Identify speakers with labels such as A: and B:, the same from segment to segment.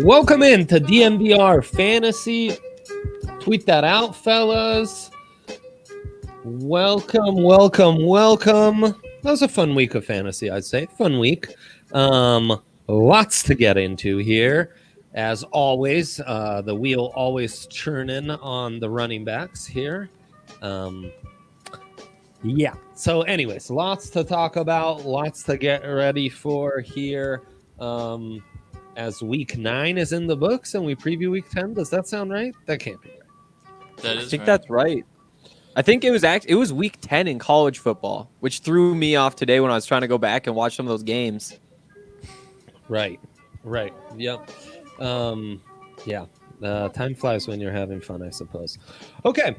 A: Welcome in to DNVR Fantasy. Tweet that out, fellas. Welcome. That was a fun week of fantasy, I'd say. Fun week. Lots to get into here. As always, the wheel always churning on the running backs here. Yeah. So anyways, lots to talk about, lots to get ready for here. As week 9 is in the books and we preview week 10. Does that sound right? That can't be right.
B: I think that's right. I think it was week 10 in college football, which threw me off today when I was trying to go back and watch some of those games.
A: Right. Yep. Time flies when you're having fun, I suppose. Okay.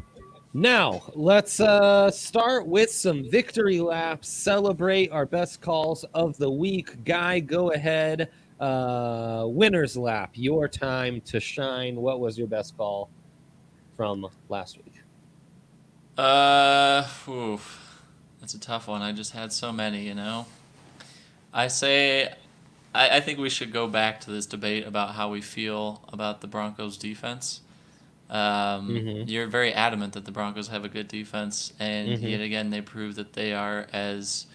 A: Now, let's start with some victory laps, celebrate our best calls of the week. Guy, go ahead. Winner's lap, your time to shine. What was your best call from last week?
C: That's a tough one. I just had so many, I think we should go back to this debate about how we feel about the Broncos defense. You're very adamant that the Broncos have a good defense, and yet again they prove that they are as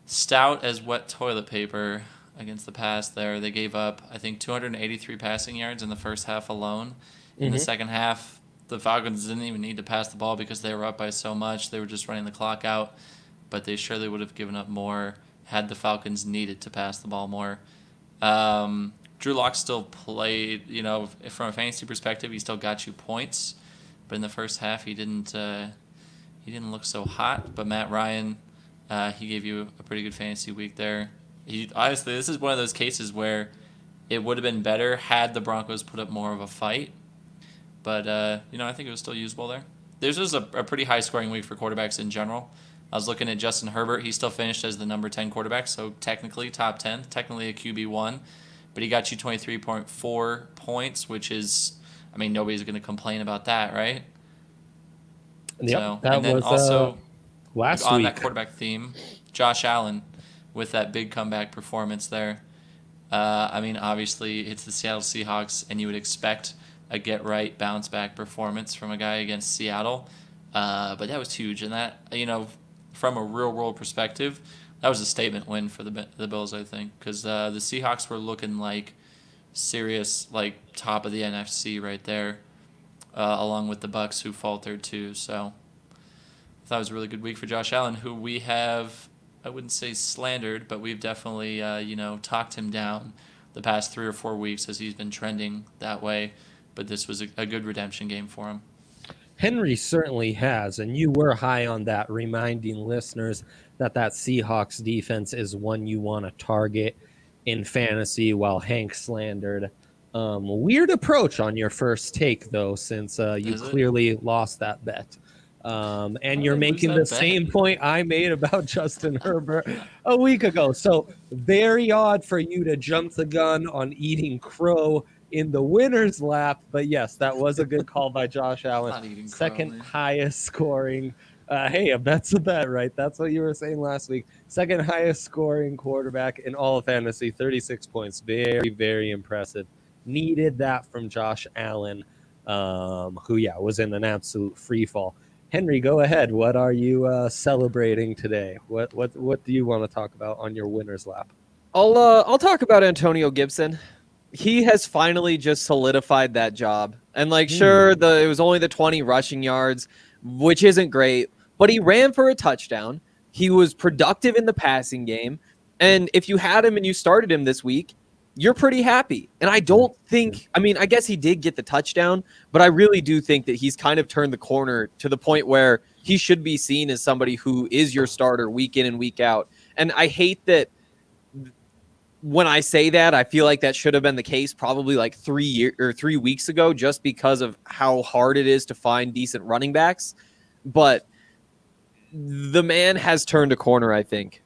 C: stout as wet toilet paper against the pass there. They gave up, I think, 283 passing yards in the first half alone. In the second half, the Falcons didn't even need to pass the ball because they were up by so much. They were just running the clock out, but they surely would have given up more had the Falcons needed to pass the ball more. Drew Lock still played, from a fantasy perspective, he still got you points, but in the first half he didn't look so hot. But Matt Ryan, he gave you a pretty good fantasy week there. Honestly, this is one of those cases where it would have been better had the Broncos put up more of a fight. But, I think it was still usable there. This was a pretty high-scoring week for quarterbacks in general. I was looking at Justin Herbert. He still finished as the number 10 quarterback, so technically top 10, technically a QB1. But he got you 23.4 points, which is, nobody's going to complain about that, right?
A: Yep,
C: and then also
A: last
C: on
A: week.
C: That quarterback theme, Josh Allen with that big comeback performance there. Obviously it's the Seattle Seahawks, and you would expect a get-right bounce-back performance from a guy against Seattle. But that was huge, and that, from a real-world perspective, that was a statement win for the Bills, I think, because the Seahawks were looking like serious, top of the NFC right there, along with the Bucs, who faltered too. So I thought it was a really good week for Josh Allen, who we have, I wouldn't say slandered, but we've definitely, talked him down the past 3 or 4 weeks as he's been trending that way. But this was a good redemption game for him.
A: Henry certainly has, and you were high on that, reminding listeners that Seahawks defense is one you want to target in fantasy, while Hank slandered. Weird approach on your first take, though, since you clearly lost that bet. And you're making the same point I made about Justin Herbert a week ago. So very odd for you to jump the gun on eating crow in the winner's lap. But yes, that was a good call by Josh Allen. Second highest scoring. Hey, a bet's a bet, right? That's what you were saying last week. Second highest scoring quarterback in all of fantasy, 36 points. Very, very impressive. Needed that from Josh Allen, who was in an absolute free fall. Henry, go ahead. What are you celebrating today? What do you want to talk about on your winner's lap?
B: I'll talk about Antonio Gibson. He has finally just solidified that job. And sure, it was only the 20 rushing yards, which isn't great, but he ran for a touchdown. He was productive in the passing game. And if you had him and you started him this week, you're pretty happy. And I don't think, I guess he did get the touchdown, but I really do think that he's kind of turned the corner to the point where he should be seen as somebody who is your starter week in and week out. And I hate that when I say that, I feel like that should have been the case probably 3 weeks ago, just because of how hard it is to find decent running backs. But the man has turned a corner, I think.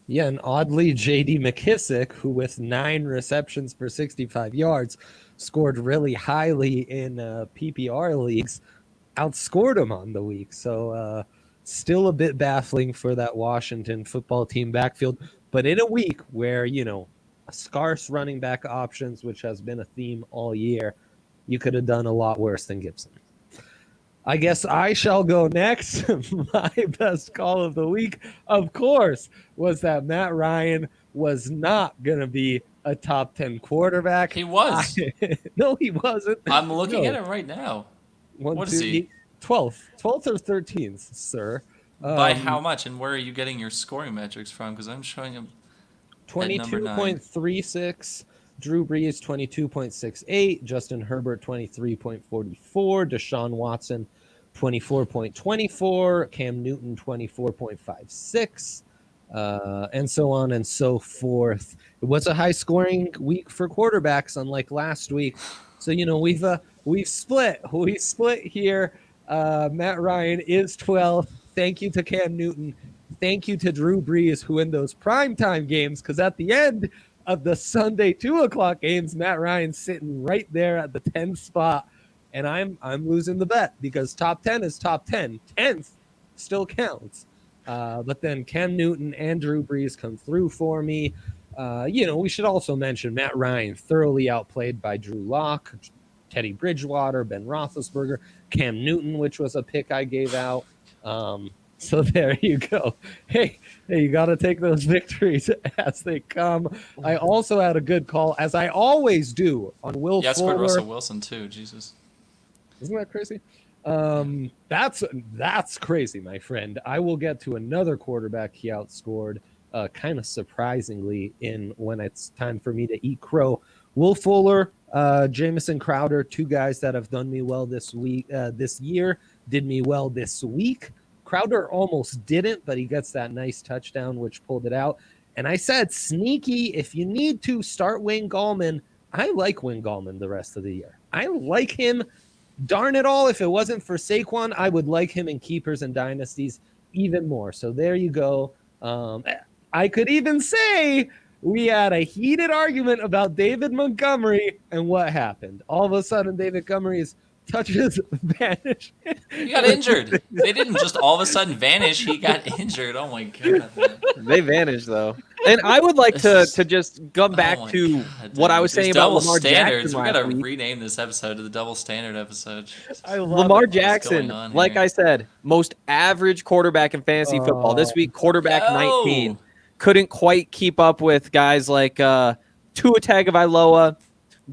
A: Yeah, and oddly, J.D. McKissick, who with 9 receptions for 65 yards, scored really highly in PPR leagues, outscored him on the week. So still a bit baffling for that Washington football team backfield. But in a week where, scarce running back options, which has been a theme all year, you could have done a lot worse than Gibson. I guess I shall go next. My best call of the week, of course, was that Matt Ryan was not going to be a top 10 quarterback.
C: He was.
A: No, he wasn't.
C: I'm looking at him right now. What is he?
A: 12th or 13th, sir.
C: By how much? And where are you getting your scoring metrics from? Because I'm showing him
A: 22.36. Drew Brees, 22.68. Justin Herbert, 23.44. Deshaun Watson, 24.24. Cam Newton, 24.56. And so on and so forth. It was a high-scoring week for quarterbacks, unlike last week. So, we've split. We split here. Matt Ryan is 12th. Thank you to Cam Newton. Thank you to Drew Brees, who in those primetime games, because at the end of the Sunday 2:00 games, Matt Ryan's sitting right there at the 10th spot, and I'm losing the bet because top 10 is top 10. 10th still counts. But then Cam Newton and Drew Brees come through for me. We should also mention Matt Ryan thoroughly outplayed by Drew Lock, Teddy Bridgewater, Ben Roethlisberger, Cam Newton, which was a pick I gave out. So there you go. Hey, you got to take those victories as they come. I also had a good call, as I always do, on Will Fuller.
C: Yeah, I scored Russell Wilson too. Jesus.
A: Isn't that crazy? That's crazy, my friend. I will get to another quarterback he outscored, kind of surprisingly, when it's time for me to eat crow. Will Fuller, Jamison Crowder, 2 guys that have done me well this year, did me well this week. Crowder almost didn't, but he gets that nice touchdown, which pulled it out. And I said, sneaky, if you need to start Wayne Gallman, I like Wayne Gallman the rest of the year. I like him. Darn it all, if it wasn't for Saquon, I would like him in keepers and dynasties even more. So there you go. I could even say we had a heated argument about David Montgomery, and what happened? All of a sudden, David Montgomery's touches vanished.
C: He got injured. They didn't just all of a sudden vanish. He got injured. Oh my god.
B: They vanished though. And I would like to just come back to what I was saying about Lamar Jackson.
C: We gotta rename this episode to the double standard episode.
B: Lamar Jackson, like I said, most average quarterback in fantasy football. This week, quarterback 19. Couldn't quite keep up with guys like Tua Tagovailoa,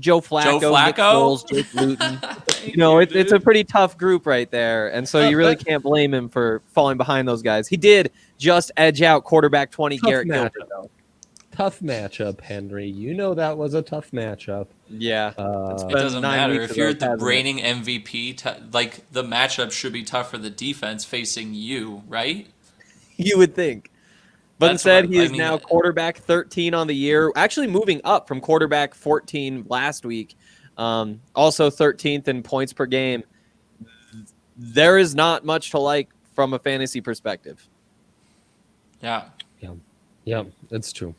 B: Joe Flacco, Nick Foles, Jake Luton. It's a pretty tough group right there, and so you really can't blame him for falling behind those guys. He did just edge out quarterback 20 Garrett Gilbert, though.
A: Tough matchup, Henry. You know that was a tough matchup.
B: Yeah.
C: It doesn't matter. If you're the reigning MVP, the matchup should be tough for the defense facing you, right?
B: You would think. But instead, he is now quarterback 13 on the year, actually moving up from quarterback 14 last week. Also 13th in points per game. There is not much to like from a fantasy perspective.
C: Yeah,
A: it's true.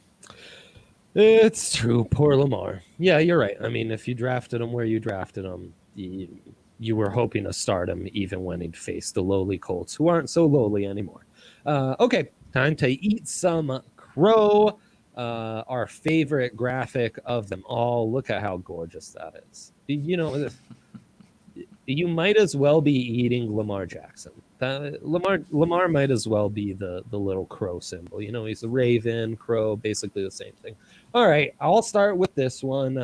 A: It's true. Poor Lamar. Yeah, you're right. I mean, if you drafted him where you drafted him, you were hoping to start him even when he'd face the lowly Colts, who aren't so lowly anymore. Okay. Time to eat some crow, our favorite graphic of them all. Look at how gorgeous that is. You might as well be eating Lamar Jackson. Lamar might as well be the little crow symbol. He's a raven, crow, basically the same thing. All right, I'll start with this one.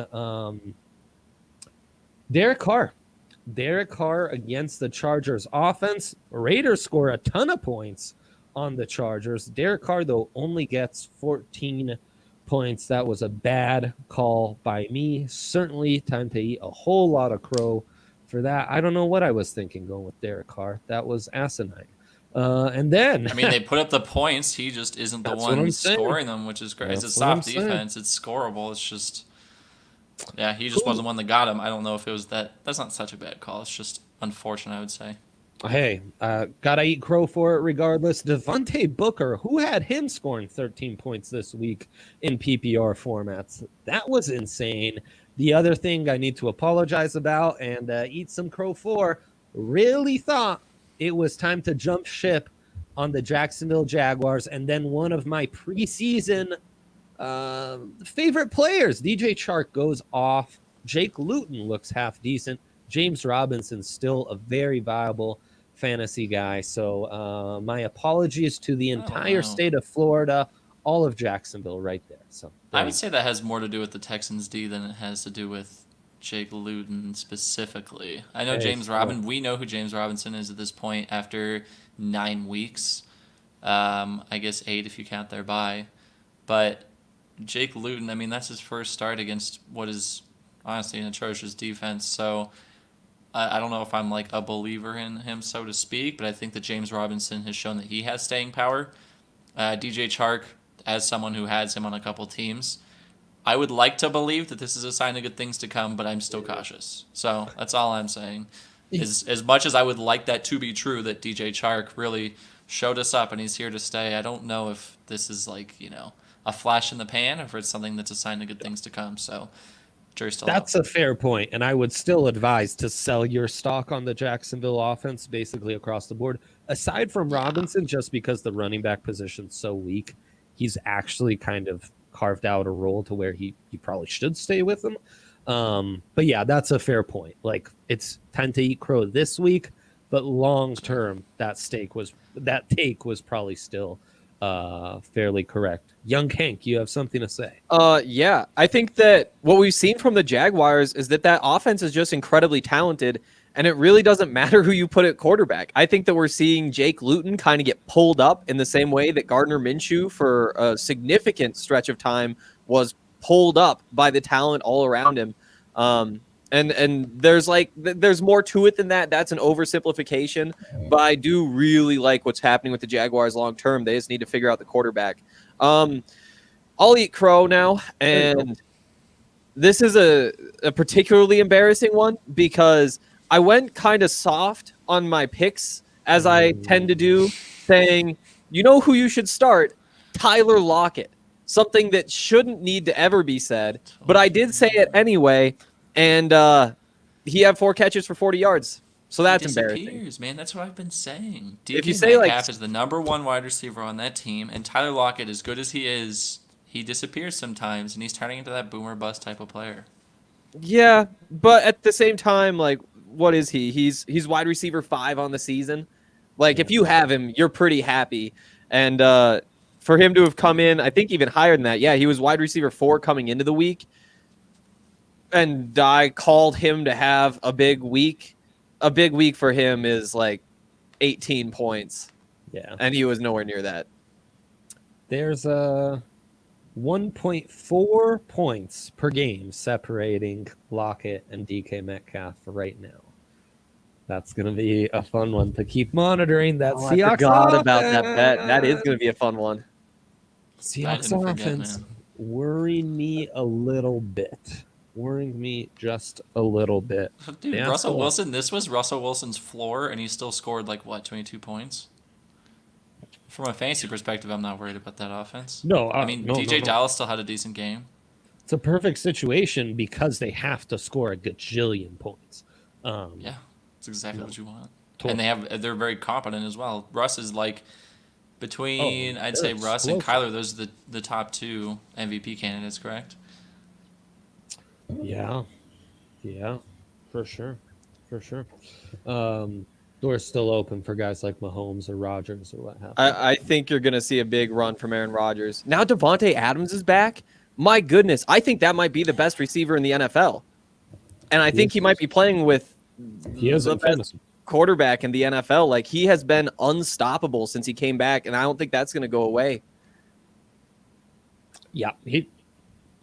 A: Derek Carr. Derek Carr against the Chargers offense. Raiders score a ton of points on the Chargers. Derek Carr, though, only gets 14 points. That was a bad call by me. Certainly time to eat a whole lot of crow for that. I don't know what I was thinking going with Derek Carr. That was asinine. And then...
C: they put up the points. He just isn't the one scoring them, which is great. It's a soft defense. It's scoreable. It's just... Yeah, he just wasn't the one that got him. I don't know if it was that. That's not such a bad call. It's just unfortunate, I would say.
A: Hey, gotta eat crow for it regardless. Devontae Booker, who had him scoring 13 points this week in PPR formats, that was insane. The other thing I need to apologize about and eat some crow for, really thought it was time to jump ship on the Jacksonville Jaguars, and then one of my preseason favorite players, DJ Chark, goes off. Jake Luton looks half decent. James Robinson still a very viable fantasy guy. So my apologies to the entire
C: wow.
A: state of Florida, all of Jacksonville right there. So
C: I would say that has more to do with the Texans D than it has to do with Jake Luton specifically. I know we know who James Robinson is at this point after 9 weeks. I guess 8 if you count their bye. But Jake Luton, I mean, that's his first start against what is honestly an atrocious defense. So I don't know if I'm like a believer in him, so to speak, but I think that James Robinson has shown that he has staying power. DJ Chark, as someone who has him on a couple teams, I would like to believe that this is a sign of good things to come, but I'm still cautious. So that's all I'm saying. As much as I would like that to be true, that DJ Chark really showed us up and he's here to stay, I don't know if this is like, a flash in the pan or if it's something that's a sign of good things to come. So jury's still
A: That's
C: out.
A: a fair point, and I would still advise to sell your stock on the Jacksonville offense basically across the board. Aside from Robinson, just because the running back position's so weak, he's actually kind of carved out a role to where he probably should stay with him. But yeah, that's a fair point. Like, it's time to eat crow this week, but long term, that take was probably still fairly correct. Young Hank, you have something to say?
B: Yeah, I think that what we've seen from the Jaguars is that offense is just incredibly talented, and it really doesn't matter who you put at quarterback. I think that we're seeing Jake Luton kind of get pulled up in the same way that Gardner Minshew for a significant stretch of time was pulled up by the talent all around him. And there's more to it than that. That's an oversimplification, but I do really like what's happening with the Jaguars long term. They just need to figure out the quarterback. I'll eat crow now, and this is a particularly embarrassing one because I went kind of soft on my picks, as I tend to do, saying, you know who you should start? Tyler Lockett. Something that shouldn't need to ever be said, but I did say it anyway, and he had 4 catches for 40 yards. So that's embarrassing.
C: Man. That's what I've been saying.
B: If you
C: DK
B: say
C: Metcalf is the number 1 wide receiver on that team, and Tyler Lockett, as good as he is, he disappears sometimes, and he's turning into that boomer bust type of player.
B: Yeah, but at the same time, like, what is he? He's wide receiver 5 on the season. Like, if you have him, you're pretty happy. And for him to have come in, I think even higher than that, yeah, he was wide receiver 4 coming into the week. And I called him to have a big week. A big week for him is like 18 points.
A: Yeah.
B: And he was nowhere near that.
A: There's a 1.4 points per game separating Lockett and DK Metcalf right now. That's going to be a fun one to keep monitoring. That Seahawks
B: I forgot
A: offense.
B: about that bet. That is going to be a fun one.
A: Seahawks offense worrying me a little bit. Worrying me just a little bit.
C: Dude, Russell Wilson, this was Russell Wilson's floor, and he still scored like, 22 points? From a fantasy perspective, I'm not worried about that offense.
A: No,
C: DJ Dallas still had a decent game.
A: It's a perfect situation because they have to score a gajillion points.
C: Yeah, that's exactly what you want.
A: Totally.
C: And they're very competent as well. Russ is like between, I'd say Russ and Kyler, those are the top 2 MVP candidates, correct?
A: Yeah, for sure. Door's still open for guys like Mahomes or Rodgers or what have you.
B: I think you're going to see a big run from Aaron Rodgers. Now Devontae Adams is back. My goodness, I think that might be the best receiver in the NFL. And I think he might be playing with the best quarterback in the NFL. Like, he has been unstoppable since he came back, and I don't think that's going to go away.
A: Yeah,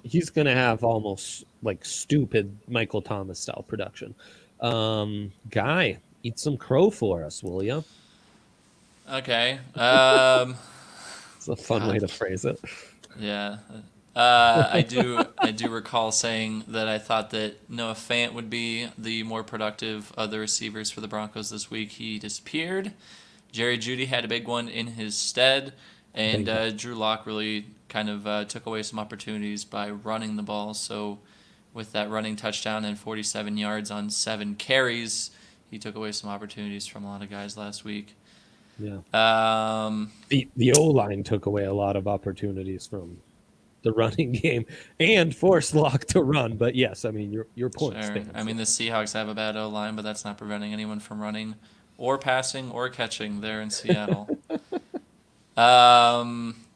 A: he's going to have almost like stupid Michael Thomas style production. Guy, eat some crow for us, will you?
C: Okay.
A: It's a fun way to phrase it.
C: Yeah. I do recall saying that I thought that Noah Fant would be the more productive of the receivers for the Broncos this week. He disappeared. Jerry Jeudy had a big one in his stead, and Drew Lock really kind of took away some opportunities by running the ball. So with that running touchdown and 47 yards on 7 carries, he took away some opportunities from a lot of guys last week.
A: Yeah. The O-line took away a lot of opportunities from the running game and forced Lock to run. But yes, I mean your point stands.
C: I mean the Seahawks have a bad O-line, but that's not preventing anyone from running or passing or catching there in Seattle.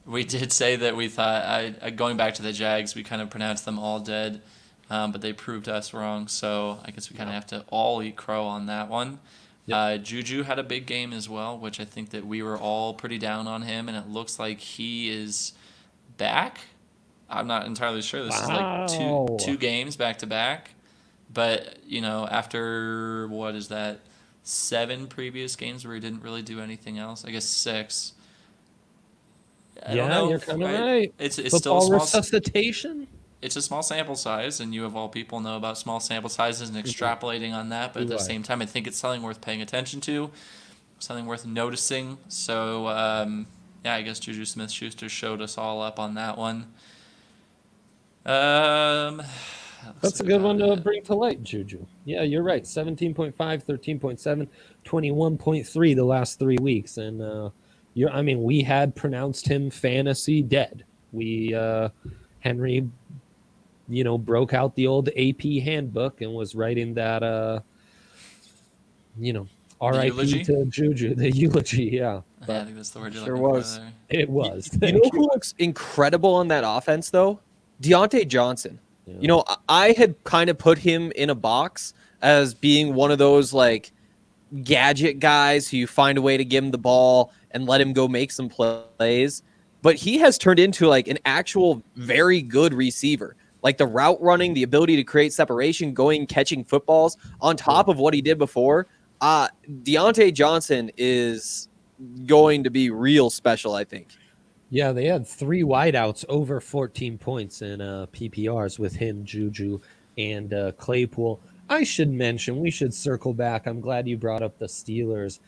C: We did say that we thought, going back to the Jags, we kind of pronounced them all dead, but they proved us wrong. So I guess we kind of have to all eat crow on that one. Yep. Juju had a big game as well, which I think that we were all pretty down on him, and it looks like he is back. I'm not entirely sure. This is like two games back to back. But, after, what is that, 7 previous games where he didn't really do anything else? I guess 6. I don't know.
A: You're kind of right.
C: It's
A: still a small resuscitation.
C: It's a small sample size, and you of all people know about small sample sizes and extrapolating on that. But at the same time, I think it's something worth paying attention to, something worth noticing. So, I guess Juju Smith-Schuster showed us all up on that one.
A: That's a good one to bring to light, Juju. Yeah, you're right. 17.5, 13.7, 21.3 the last 3 weeks. And we had pronounced him fantasy dead. Henry, broke out the old AP handbook and was writing that, RIP to Juju, the eulogy. Yeah.
C: But I think that's the word you're
B: sure
C: looking
B: was.
C: for there.
A: It was.
B: You know who looks incredible on that offense, though? Deontay Johnson. Yeah. I had kind of put him in a box as being one of those like gadget guys who you find a way to give him the ball and let him go make some plays. But he has turned into like an actual very good receiver. Like the route running, the ability to create separation, catching footballs on top of what he did before. Deontay Johnson is going to be real special, I think.
A: Yeah, they had 3 wideouts over 14 points in PPRs with him, Juju, and Claypool. I should mention, we should circle back. I'm glad you brought up the Steelers.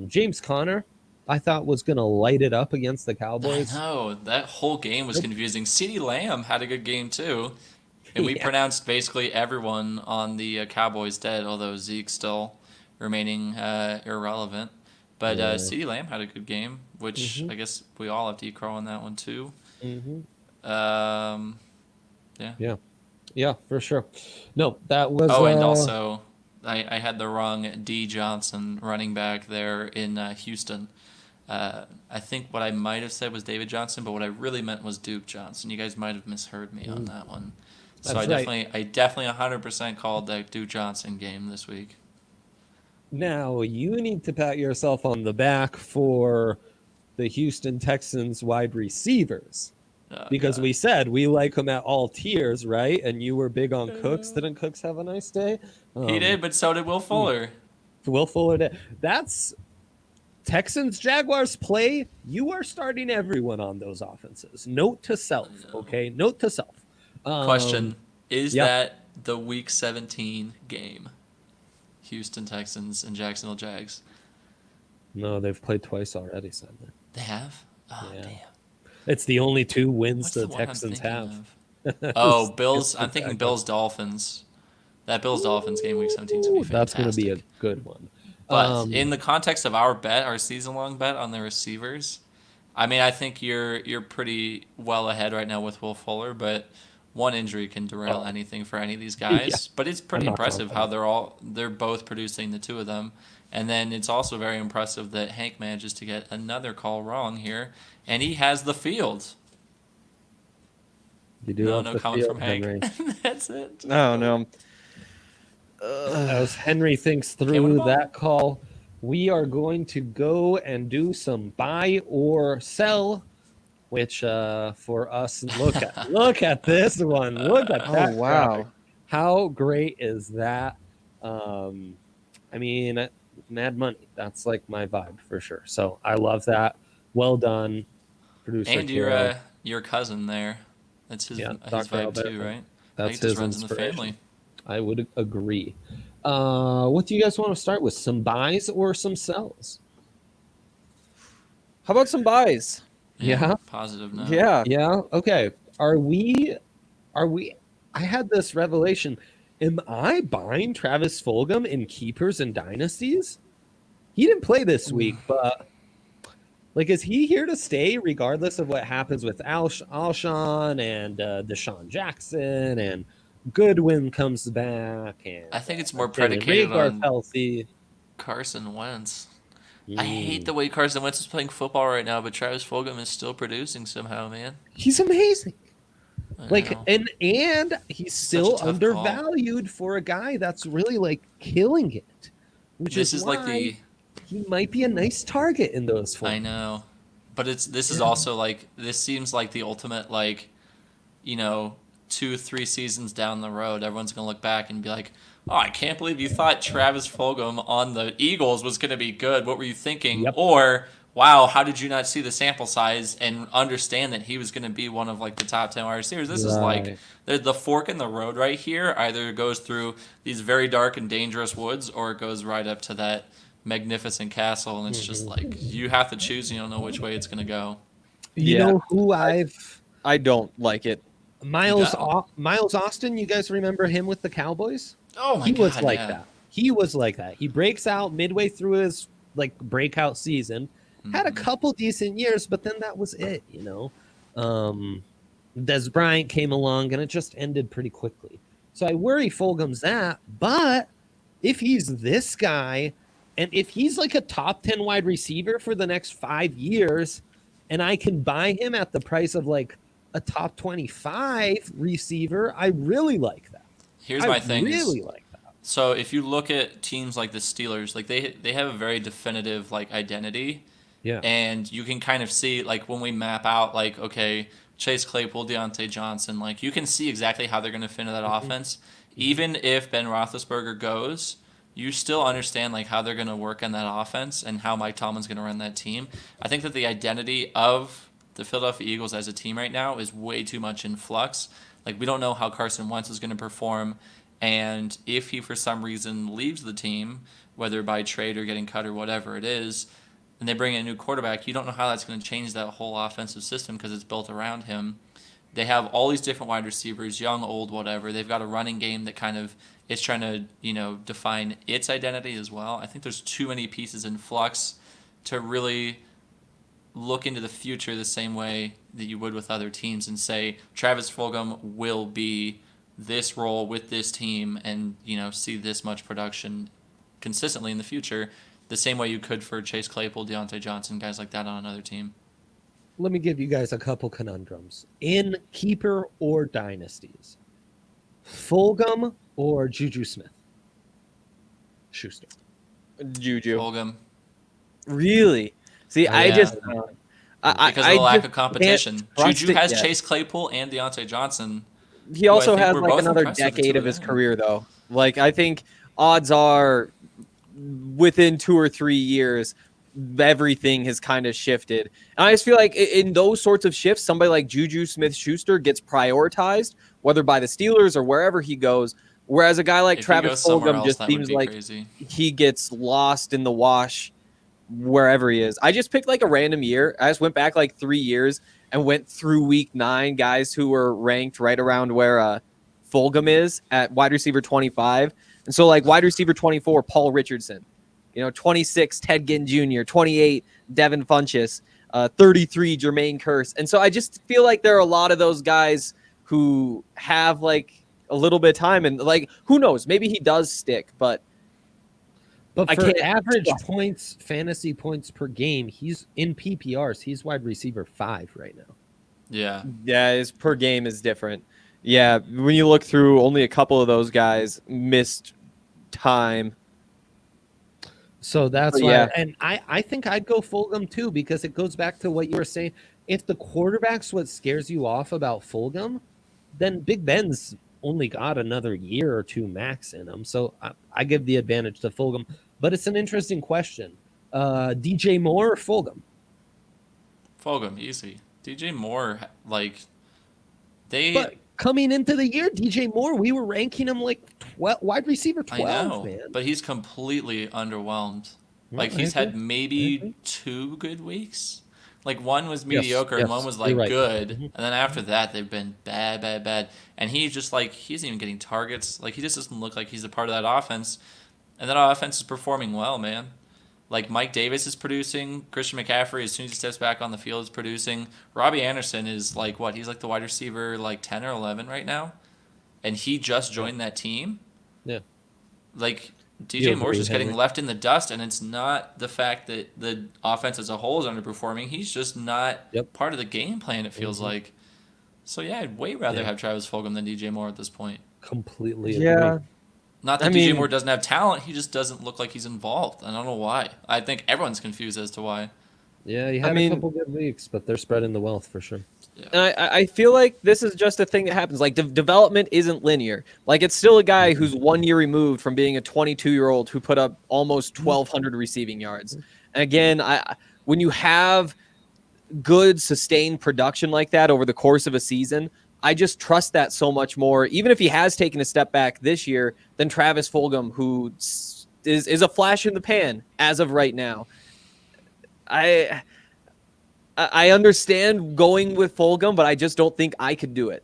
A: James Conner, I thought, was going to light it up against the Cowboys.
C: I know. That whole game was confusing. CeeDee Lamb had a good game, too. And we pronounced basically everyone on the Cowboys dead, although Zeke's still remaining irrelevant. But CeeDee Lamb had a good game, which I guess we all have to eat crow on that one, too. Yeah, for sure. No, that was... Oh, and also, I had the wrong D. Johnson running back there in Houston. I think what I might have said was David Johnson, but what I really meant was Duke Johnson. You guys might have misheard me on that one. So I definitely 100% called that Duke Johnson game this week.
A: Now, you need to pat yourself on the back for the Houston Texans wide receivers. Because we said we like them at all tiers, right? And you were big on Cooks. Didn't Cooks have a nice day?
C: He did, but so did Will Fuller.
A: Will Fuller did. That's Texans-Jaguars play. You are starting everyone on those offenses. Note to self, okay? Note to self.
C: Question, is that the Week 17 game? Houston Texans and Jacksonville Jags.
A: No, they've played twice already, Sunday.
C: They have? Oh, damn.
A: It's the only 2 wins the Texans have.
C: Bills. I'm thinking Bills-Dolphins. That Bills-Dolphins game Week 17 is going to be fantastic.
A: That's going to be a good one.
C: But in the context of our bet, our season-long bet on the receivers, I mean, I think you're pretty well ahead right now with Will Fuller, but one injury can derail anything for any of these guys. Yeah. But it's pretty impressive how they're both producing, the 2 of them. And then it's also very impressive that Hank manages to get another call wrong here, and he has the field.
A: You do
C: no comment from Hank. That's it.
B: No.
A: As Henry thinks through that call, we are going to go and do some buy or sell, which for us, look at this one. Look at that.
B: Oh, wow.
A: Graphic. How great is that? I mean, mad money. That's like my vibe for sure. So I love that. Well done, producer.
C: And your cousin there. That's his
A: Yeah,
C: his
A: Dr.
C: vibe too,
A: Alberto.
C: right? I
A: That's
C: think it just
A: his
C: runs in the
A: inspiration.
C: family.
A: I would agree. What do you guys want to start with? Some buys or some sells?
B: How about some buys?
A: Yeah.
C: Positive note.
B: Yeah.
A: Yeah. Okay. Are we? I had this revelation. Am I buying Travis Fulgham in keepers and dynasties? He didn't play this week, but like, is he here to stay regardless of what happens with Alshon and Deshaun Jackson and Goodwin comes back and
C: I think it's more
A: Jalen
C: predicated
A: Rager's
C: on
A: healthy?
C: Carson Wentz. I hate the way Carson Wentz is playing football right now, but Travis Fulgham is still producing somehow, man.
A: He's amazing.
C: I
A: Like,
C: know.
A: and he's
C: Such a
A: still
C: tough call.
A: undervalued for a guy that's really like killing it, which
C: This
A: is
C: is
A: why
C: like the
A: he might be a nice target in those
C: I
A: formats.
C: know, but this is also like this seems like the ultimate like, 2-3 seasons down the road, everyone's gonna look back and be like, "Oh, I can't believe you thought Travis Fulgham on the Eagles was gonna be good. What were you thinking?"
A: Yep.
C: Or, "Wow, how did you not see the sample size and understand that he was gonna be one of like the top 10 wide receivers?" This is like the fork in the road right here. Either it goes through these very dark and dangerous woods, or it goes right up to that magnificent castle, and it's just like you have to choose. You don't know which way it's gonna go.
A: You
B: Yeah.
A: know who
B: I don't like it.
A: Miles
C: No.
A: Miles Austin, you guys remember him with the Cowboys?
C: Oh my
A: He was
C: God,
A: like
C: yeah.
A: that. He was like that. He breaks out midway through his like breakout season, had a couple decent years, but then that was it, Des Bryant came along and it just ended pretty quickly. So I worry Fulgham's that, but if he's this guy and if he's like a top 10 wide receiver for the next 5 years and I can buy him at the price of like a top 25 receiver, I really like that.
C: Here's my thing.
A: Really like that.
C: So if you look at teams like the Steelers, like they have a very definitive like identity,
A: Yeah.
C: and you can kind of see like when we map out like okay, Chase Claypool, Deontay Johnson, like you can see exactly how they're going to fit into that offense. Even if Ben Roethlisberger goes, you still understand like how they're going to work on that offense and how Mike Tomlin's going to run that team. I think that the identity of the Philadelphia Eagles as a team right now is way too much in flux. Like we don't know how Carson Wentz is going to perform, and if he for some reason leaves the team, whether by trade or getting cut or whatever it is, and they bring in a new quarterback, you don't know how that's going to change that whole offensive system because it's built around him. They have all these different wide receivers, young, old, whatever. They've got a running game that kind of is trying to, define its identity as well. I think there's too many pieces in flux to really look into the future the same way that you would with other teams and say Travis Fulgham will be this role with this team and, see this much production consistently in the future the same way you could for Chase Claypool, Deontay Johnson, guys like that on another team.
A: Let me give you guys a couple conundrums. In keeper or dynasties, Fulgham or Juju Smith-Schuster?
B: Juju.
C: Fulgham.
B: Really? See, I
C: Yeah.
B: just
C: Because
B: I
C: of the lack
B: just
C: of competition.
B: can't trust
C: Juju
B: it
C: has
B: yet.
C: Chase Claypool and Deontay Johnson.
B: He also
C: I think
B: has
C: we're
B: like
C: both
B: another
C: impressed with the
B: decade
C: two
B: of his
C: them.
B: career, though. Like I think odds are within 2 or 3 years, everything has kind of shifted. And I just feel like in those sorts of shifts, somebody like Juju Smith-Schuster gets prioritized, whether by the Steelers or wherever he goes. Whereas a guy like
C: If he
B: Travis
C: goes somewhere
B: Fulgham
C: else,
B: just
C: that would
B: seems
C: be
B: like
C: crazy.
B: he gets lost in the wash wherever he is. I just picked like a random year. I just went back like 3 years and went through week 9 guys who were ranked right around where Fulgham is at wide receiver 25. And so like wide receiver 24, Paul Richardson, 26, Ted Ginn Jr., 28, Devin Funchess, 33, Jermaine Kearse. And so I just feel like there are a lot of those guys who have like a little bit of time and like, who knows, maybe he does stick, but I
A: for
B: can't
A: average
B: trust.
A: points, fantasy points per game, he's in PPRs. He's wide receiver 5 right now.
C: Yeah.
B: Yeah, his per game is different. Yeah, when you look through, only a couple of those guys missed time.
A: So that's
B: But
A: why,
B: yeah.
A: and I think I'd go Fulgham too, because it goes back to what you were saying. If the quarterback's what scares you off about Fulgham, then Big Ben's only got another year or 2 max in him. So I give the advantage to Fulgham. But it's an interesting question. DJ Moore or Fulgham?
C: Fulgham, easy. DJ Moore, like,
A: But coming into the year, DJ Moore, we were ranking him like 12, wide receiver 12,
C: I know,
A: man.
C: but he's completely underwhelmed. Like, he's had maybe 2 good weeks. Like, one was mediocre and one was, like, good. And then after that, they've been bad. And he just, like, he isn't even getting targets. Like, he just doesn't look like he's a part of that offense. And that offense is performing well, man. Like, Mike Davis is producing. Christian McCaffrey, as soon as he steps back on the field, is producing. Robbie Anderson is, like, what? He's, like, the wide receiver, like, 10 or 11 right now. And he just joined that team.
A: Yeah.
C: Like, DJ Moore's just getting left in the dust, and it's not the fact that the offense as a whole is underperforming. He's just not part of the game plan, it feels like. So, yeah, I'd way rather have Travis Fulgham than DJ Moore at this point.
A: Completely
B: agree.
C: Not that DJ Moore doesn't have talent. He just doesn't look like he's involved. I don't know why. I think everyone's confused as to why.
A: Yeah, he had a couple good weeks, but they're spreading the wealth for sure.
B: Yeah. And I feel like this is just a thing that happens. Like, development isn't linear. Like, it's still a guy who's 1 year removed from being a 22-year-old who put up almost 1,200 receiving yards. And again, when you have good, sustained production like that over the course of a season, I just trust that so much more, even if he has taken a step back this year, than Travis Fulgham, who is a flash in the pan as of right now. I understand going with Fulgham, but I just don't think I could do it.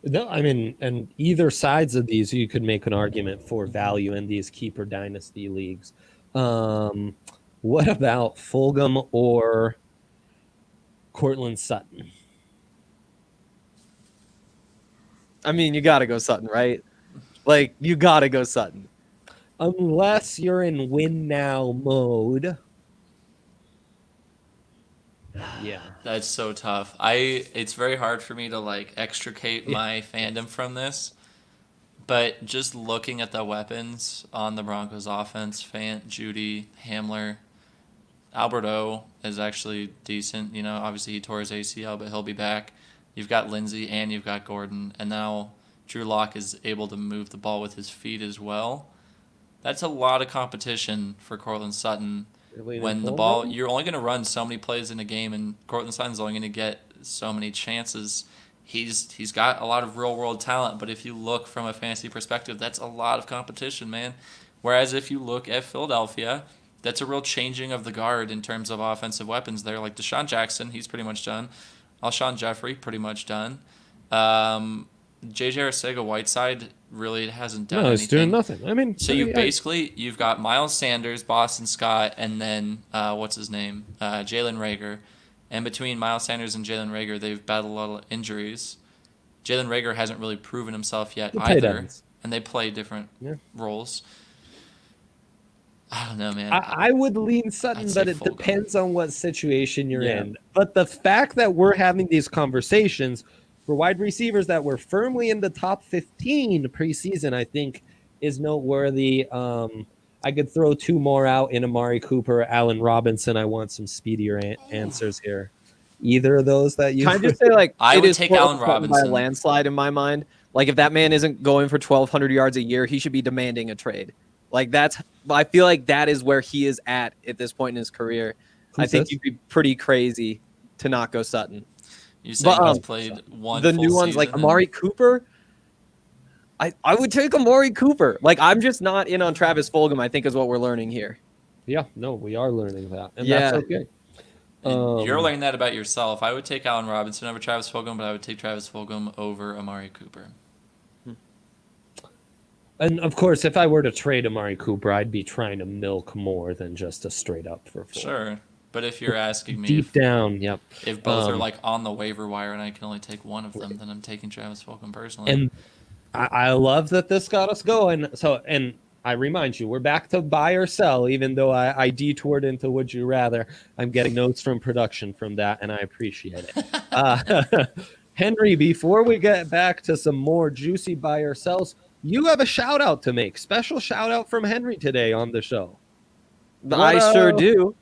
A: No, I mean, and either sides of these, you could make an argument for value in these keeper dynasty leagues. What about Fulgham or Courtland Sutton?
B: I mean, you got to go Sutton, right? Like, you got to go Sutton.
A: Unless you're in win now mode. Yeah.
C: That's so tough. It's very hard for me to, like, extricate my fandom from this. But just looking at the weapons on the Broncos offense, Fant, Judy, Hamler, Alberto is actually decent. You know, obviously he tore his ACL, but he'll be back. You've got Lindsey and you've got Gordon, and now Drew Lock is able to move the ball with his feet as well. That's a lot of competition for Courtland Sutton. When the ball, you're only going to run so many plays in a game, and Courtland Sutton's only going to get so many chances. He's got a lot of real-world talent, but if you look from a fantasy perspective, that's a lot of competition, man. Whereas if you look at Philadelphia, that's a real changing of the guard in terms of offensive weapons there. Like Deshaun Jackson, he's pretty much done. Alshon Jeffrey, pretty much done. J.J. Arcega-Whiteside really hasn't done anything.
A: No, he's doing nothing. I mean,
C: so you've got Miles Sanders, Boston Scott, and then what's his name, Jalen Reagor. And between Miles Sanders and Jalen Reagor, they've battled a lot of injuries. Jalen Reagor hasn't really proven himself yet either, and they play different roles. I don't know, man.
A: I would lean Sutton, but it depends on what situation you're in. But the fact that we're having these conversations for wide receivers that were firmly in the top 15 preseason, I think, is noteworthy. I could throw 2 more out in Amari Cooper, Allen Robinson. I want some speedier answers here. Either of those that you...
B: Can I just say, like,
C: I would take Allen Robinson
B: by a landslide in my mind. Like, if that man isn't going for 1,200 yards a year, he should be demanding a trade. Like, I feel like that is where he is at this point in his career. I think you'd be pretty crazy to not go Sutton.
C: You saying he's played one
B: the new ones like Amari Cooper? I would take Amari Cooper. Like, I'm just not in on Travis Fulgham, I think is what we're learning here.
A: Yeah, no, we are learning that. And that's okay.
C: You're learning that about yourself. I would take Allen Robinson over Travis Fulgham, but I would take Travis Fulgham over Amari Cooper.
A: And, of course, if I were to trade Amari Cooper, I'd be trying to milk more than just a straight-up for Fulgham.
C: Sure. But if you're asking me
A: deep down,
C: if both are like on the waiver wire and I can only take one of them, then I'm taking Travis Fulgham personally.
A: And I love that this got us going. So, and I remind you, we're back to buy or sell, even though I detoured into would you rather. I'm getting notes from production from that, and I appreciate it. Henry, before we get back to some more juicy buy or sells, you have a shout out to make. Special shout out from Henry today on the show.
B: I sure do.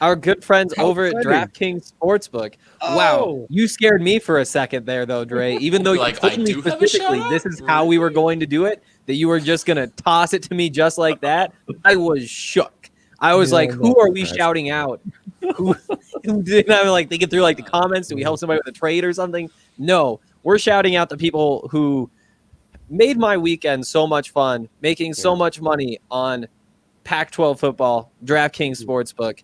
B: Our good friends over at DraftKings Sportsbook. Oh. Wow, you scared me for a second there, though, Dre. Even though you told me specifically this is how we were going to do it, that you were just going to toss it to me just like that, I was shook. I was like, who are we shouting out? Who did I like thinking through like the comments? Do we help somebody with a trade or something? No, we're shouting out the people who made my weekend so much fun, making so much money on Pac-12 football, DraftKings Sportsbook.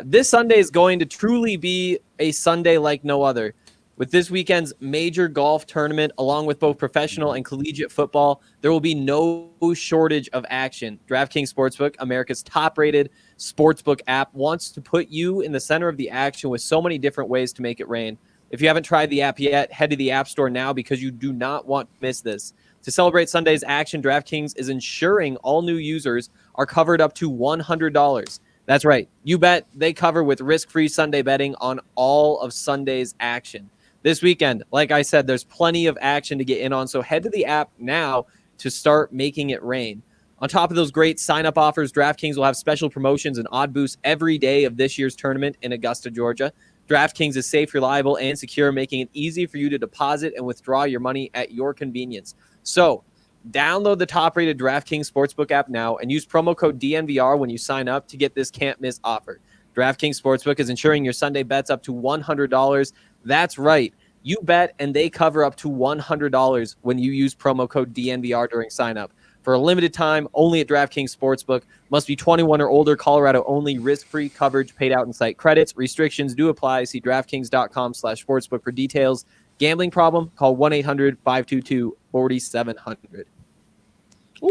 B: This Sunday is going to truly be a Sunday like no other. With this weekend's major golf tournament, along with both professional and collegiate football, there will be no shortage of action. DraftKings Sportsbook, America's top-rated sportsbook app, wants to put you in the center of the action with so many different ways to make it rain. If you haven't tried the app yet, head to the App Store now because you do not want to miss this. To celebrate Sunday's action, DraftKings is ensuring all new users are covered up to $100. That's right. You bet they cover with risk-free Sunday betting on all of Sunday's action. This weekend, like I said, there's plenty of action to get in on, so head to the app now to start making it rain. On top of those great sign-up offers, DraftKings will have special promotions and odd boosts every day of this year's tournament in Augusta, Georgia. DraftKings is safe, reliable, and secure, making it easy for you to deposit and withdraw your money at your convenience. So, download the top-rated DraftKings Sportsbook app now and use promo code DNVR when you sign up to get this can't-miss offer. DraftKings Sportsbook is ensuring your Sunday bets up to $100. That's right. You bet, and they cover up to $100 when you use promo code DNVR during sign-up. For a limited time, only at DraftKings Sportsbook. Must be 21 or older. Colorado only. Risk-free coverage paid out in site credits. Restrictions do apply. See DraftKings.com/sportsbook for details. Gambling problem? Call 1-800-522-4700.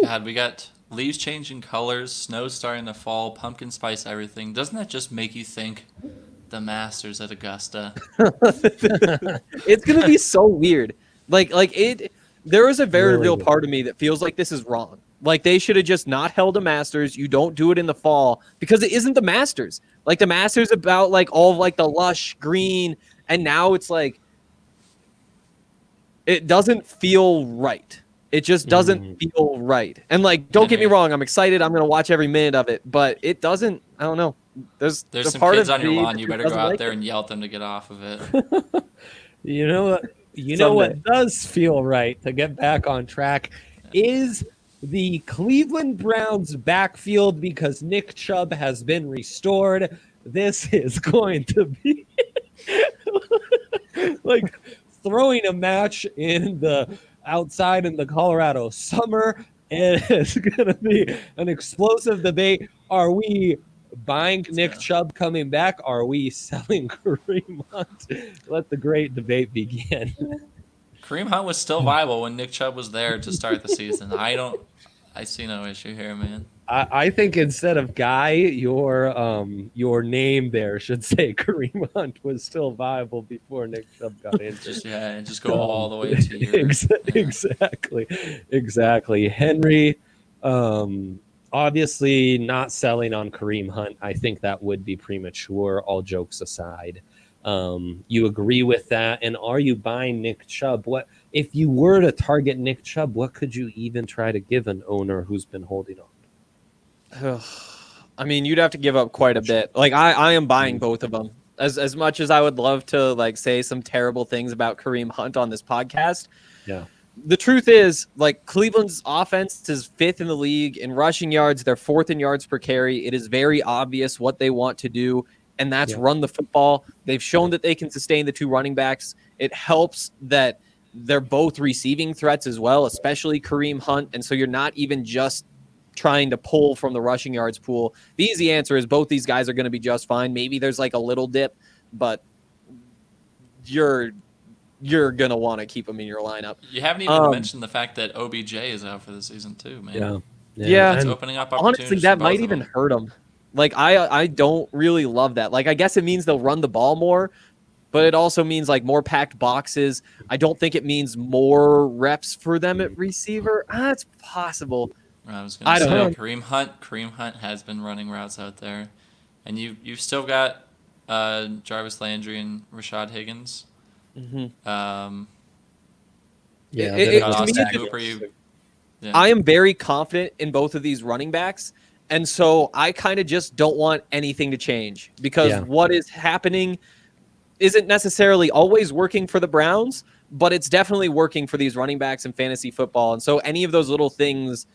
C: God, we got leaves changing colors, snow starting to fall, pumpkin spice everything. Doesn't that just make you think the Masters at Augusta?
B: It's going to be so weird. There is a very
A: Really
B: real
A: weird.
B: part of me that feels like this is wrong. Like, they should have just not held a Masters. You don't do it in the fall because it isn't the Masters. Like, the Masters about like all of like the lush green, and now it's like it doesn't feel right. It just doesn't feel right. And like, don't get me wrong, I'm excited. I'm gonna watch every minute of it, but it doesn't. I don't know. There's
C: some
B: part
C: kids
B: of
C: on your
B: me
C: lawn.
B: that
C: You better
B: doesn't
C: go out
B: like
C: there
B: it.
C: and yell at them to get off of it.
A: You know what? You know
B: Someday.
A: what does feel right to get back on track is the Cleveland Browns backfield because Nick Chubb has been restored. This is going to be like throwing a match in the outside in the Colorado summer. It is going to be an explosive debate. Are we buying Nick Chubb coming back? Are we selling Kareem Hunt? Let the great debate begin.
C: Kareem Hunt was still viable when Nick Chubb was there to start the season. I see no issue here, man.
A: I think instead of Guy, your name there should say Kareem Hunt was still viable before Nick Chubb got injured.
C: Just go all the way to your
A: Exactly. Henry, obviously not selling on Kareem Hunt. I think that would be premature, all jokes aside. You agree with that? And are you buying Nick Chubb? What if you were to target Nick Chubb, what could you even try to give an owner who's been holding on?
B: I mean, you'd have to give up quite a bit. Like, I am buying both of them. As much as I would love to like say some terrible things about Kareem Hunt on this podcast.
A: Yeah.
B: The truth is, like, Cleveland's offense is 5th in the league in rushing yards. They're 4th in yards per carry. It is very obvious what they want to do, and that's run the football. They've shown that they can sustain the two running backs. It helps that they're both receiving threats as well, especially Kareem Hunt. And so you're not even just trying to pull from the rushing yards pool. The easy answer is both these guys are going to be just fine. Maybe there's like a little dip, but you're going to want to keep them in your lineup.
C: You haven't even mentioned the fact that OBJ is out for the season too, man.
B: Yeah.
C: It's opening up opportunities.
B: Honestly, that
C: for
B: might
C: both of
B: even
C: them.
B: hurt them. Like, I don't really love that. Like, I guess it means they'll run the ball more, but it also means like more packed boxes. I don't think it means more reps for them at receiver. It's possible.
C: I was going to say
B: don't know.
C: Kareem Hunt has been running routes out there, and you've still got Jarvis Landry and Rashad Higgins.
B: Mm-hmm.
C: Yeah.
B: I am very confident in both of these running backs, and so I kind of just don't want anything to change because what is happening isn't necessarily always working for the Browns, but it's definitely working for these running backs in fantasy football. And so any of those little things,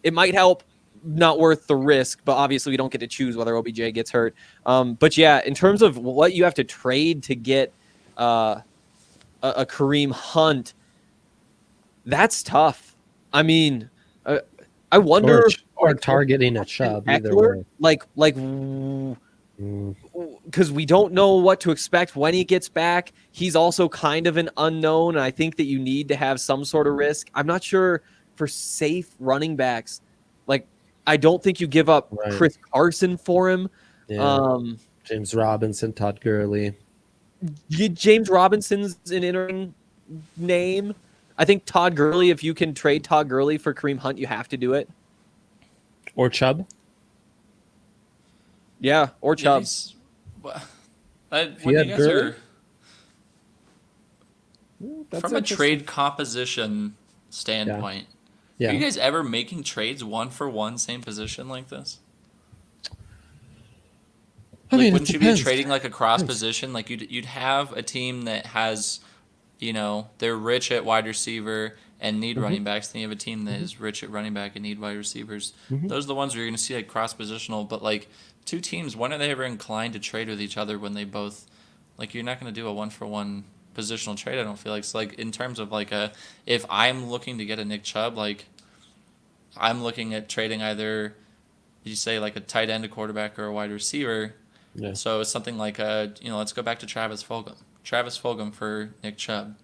B: it might help, not worth the risk, but obviously we don't get to choose whether OBJ gets hurt. But yeah, in terms of what you have to trade to get a Kareem Hunt, that's tough. I mean, I wonder,
A: or targeting a Chubb either way.
B: Because we don't know what to expect when he gets back. He's also kind of an unknown, and I think that you need to have some sort of risk. I'm not sure for safe running backs. Like, I don't think you give up Chris Carson for him.
A: Yeah. James Robinson, Todd Gurley.
B: James Robinson's an interesting name. I think Todd Gurley, if you can trade Todd Gurley for Kareem Hunt, you have to do it.
A: Or Chubb.
B: Yeah, or Chubb.
C: From a trade composition standpoint, are you guys ever making trades 1-for-1 same position like this?
A: I mean,
C: wouldn't you be trading like a cross position? Like you'd have a team that has, they're rich at wide receiver and need running backs. Then you have a team that is rich at running back and need wide receivers. Those are the ones where you're going to see like cross positional. But like two teams, when are they ever inclined to trade with each other when they both, like you're not going to do a 1-for-1 positional trade? I don't feel like. So like in terms of like if I'm looking to get a Nick Chubb, like I'm looking at trading either, you say like a tight end, a quarterback, or a wide receiver. Yeah. So it's something like let's go back to Travis Fulgham. Travis Fulgham for Nick Chubb.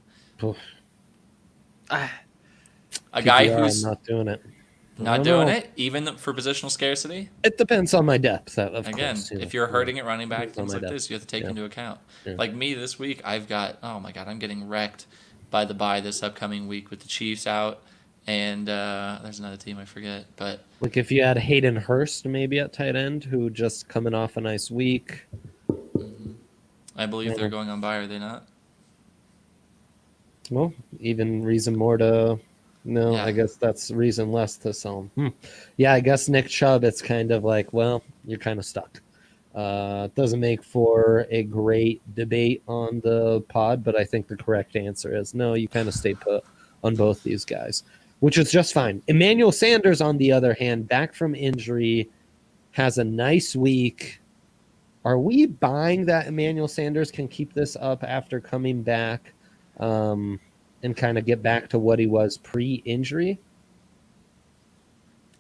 C: A guy who's
A: not doing it.
C: Not doing it, even for positional scarcity?
A: It depends on my depth, of
C: Again,
A: course.
C: If you're hurting at running back, things like this, you have to take into account.
A: Yeah.
C: Like me this week, I've got, oh my God, I'm getting wrecked by the bye this upcoming week with the Chiefs out. And there's another team I forget, but
A: like if you had Hayden Hurst maybe at tight end, who just coming off a nice week.
C: I believe they're going on bye, are they not?
A: Well, even reason more to I guess that's reason less to sell him. Yeah, I guess Nick Chubb, it's kind of like, well, you're kind of stuck. It doesn't make for a great debate on the pod, but I think the correct answer is no, you kind of stay put on both these guys, which is just fine. Emmanuel Sanders, on the other hand, back from injury, has a nice week. Are we buying that Emmanuel Sanders can keep this up after coming back and kind of get back to what he was pre-injury?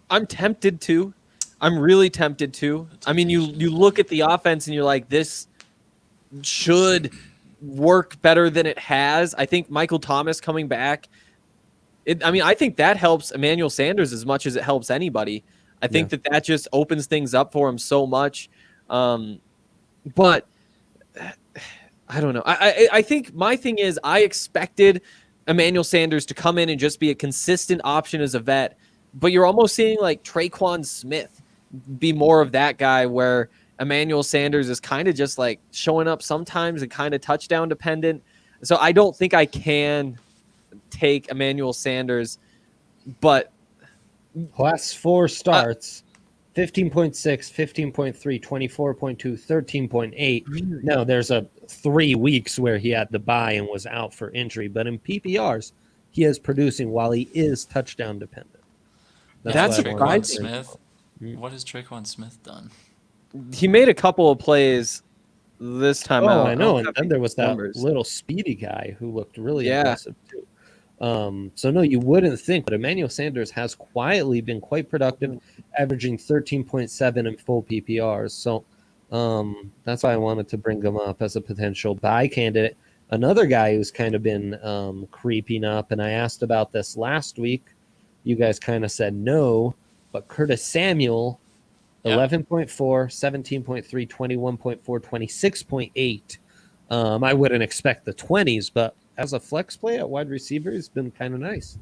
B: I'm tempted to. I'm really tempted to. I mean, you look at the offense and you're like, this should work better than it has. I think Michael Thomas coming back, I think that helps Emmanuel Sanders as much as it helps anybody. I think that just opens things up for him so much. But I don't know. I think my thing is I expected Emmanuel Sanders to come in and just be a consistent option as a vet, but you're almost seeing like Traquan Smith be more of that guy where Emmanuel Sanders is kind of just like showing up sometimes and kind of touchdown dependent. So I don't think I can take Emmanuel Sanders, but
A: last 4 starts, 15.6, 15.3, 24.2, 13.8. No, there's 3 weeks where he had the bye and was out for injury, but in PPRs, he is producing while he is touchdown dependent.
B: That's surprising.
C: Smith. What has Traquan Smith done?
B: He made a couple of plays this time out.
A: I know. And then there was that little speedy guy who looked really impressive too. So no, you wouldn't think, but Emmanuel Sanders has quietly been quite productive, averaging 13.7 in full PPRs. So that's why I wanted to bring him up as a potential buy candidate. Another guy who's kind of been creeping up, and I asked about this last week. You guys kind of said no, but Curtis Samuel, 11.4, 17.3, 21.4, 26.8. I wouldn't expect the 20s, but as a flex play at wide receiver, it's been kind of nice.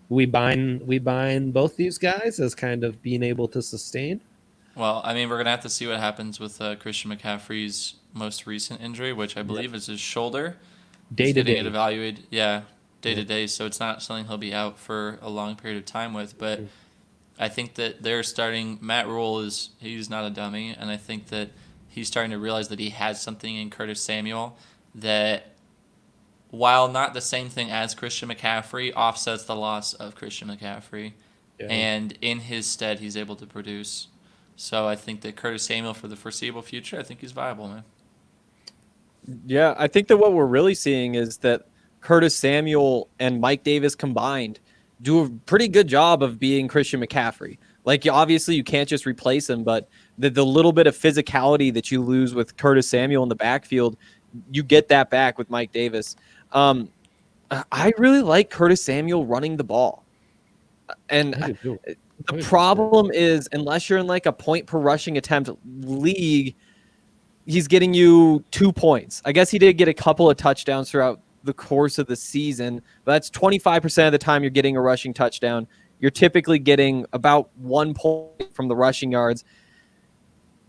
A: We buying both these guys as kind of being able to sustain.
C: Well, I mean, we're gonna have to see what happens with Christian McCaffrey's most recent injury, which I believe is his shoulder.
A: Day to day,
C: evaluated. Day to day. So it's not something he'll be out for a long period of time with. But I think that they're starting. Matt Rule he's not a dummy, and I think that he's starting to realize that he has something in Curtis Samuel that, while not the same thing as Christian McCaffrey, offsets the loss of Christian McCaffrey. Yeah. And in his stead, he's able to produce. So I think that Curtis Samuel, for the foreseeable future, I think he's viable, man.
B: Yeah, I think that what we're really seeing is that Curtis Samuel and Mike Davis combined do a pretty good job of being Christian McCaffrey. Like, obviously, you can't just replace him, but the little bit of physicality that you lose with Curtis Samuel in the backfield, you get that back with Mike Davis. I really like Curtis Samuel running the ball. And
A: I do too.
B: the problem is, unless you're in like a point per rushing attempt league, he's getting you 2 points. I guess he did get a couple of touchdowns throughout the course of the season, but that's 25% of the time you're getting a rushing touchdown. You're typically getting about 1 point from the rushing yards.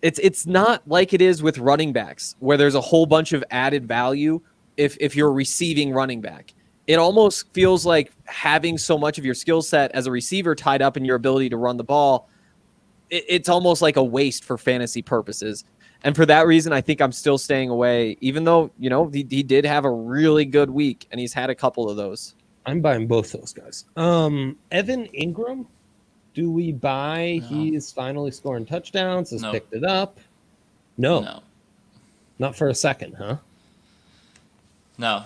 B: It's not like it is with running backs where there's a whole bunch of added value if you're a receiving running back. It almost feels like having so much of your skill set as a receiver tied up in your ability to run the ball, it's almost like a waste for fantasy purposes. And for that reason, I think I'm still staying away, even though, he did have a really good week, and he's had a couple of those.
A: I'm buying both those guys. Evan Ingram, do we buy?
C: No.
A: He's finally scoring touchdowns, has
C: No.
A: picked it up. No,
C: No.
A: not for a second, huh?
C: No.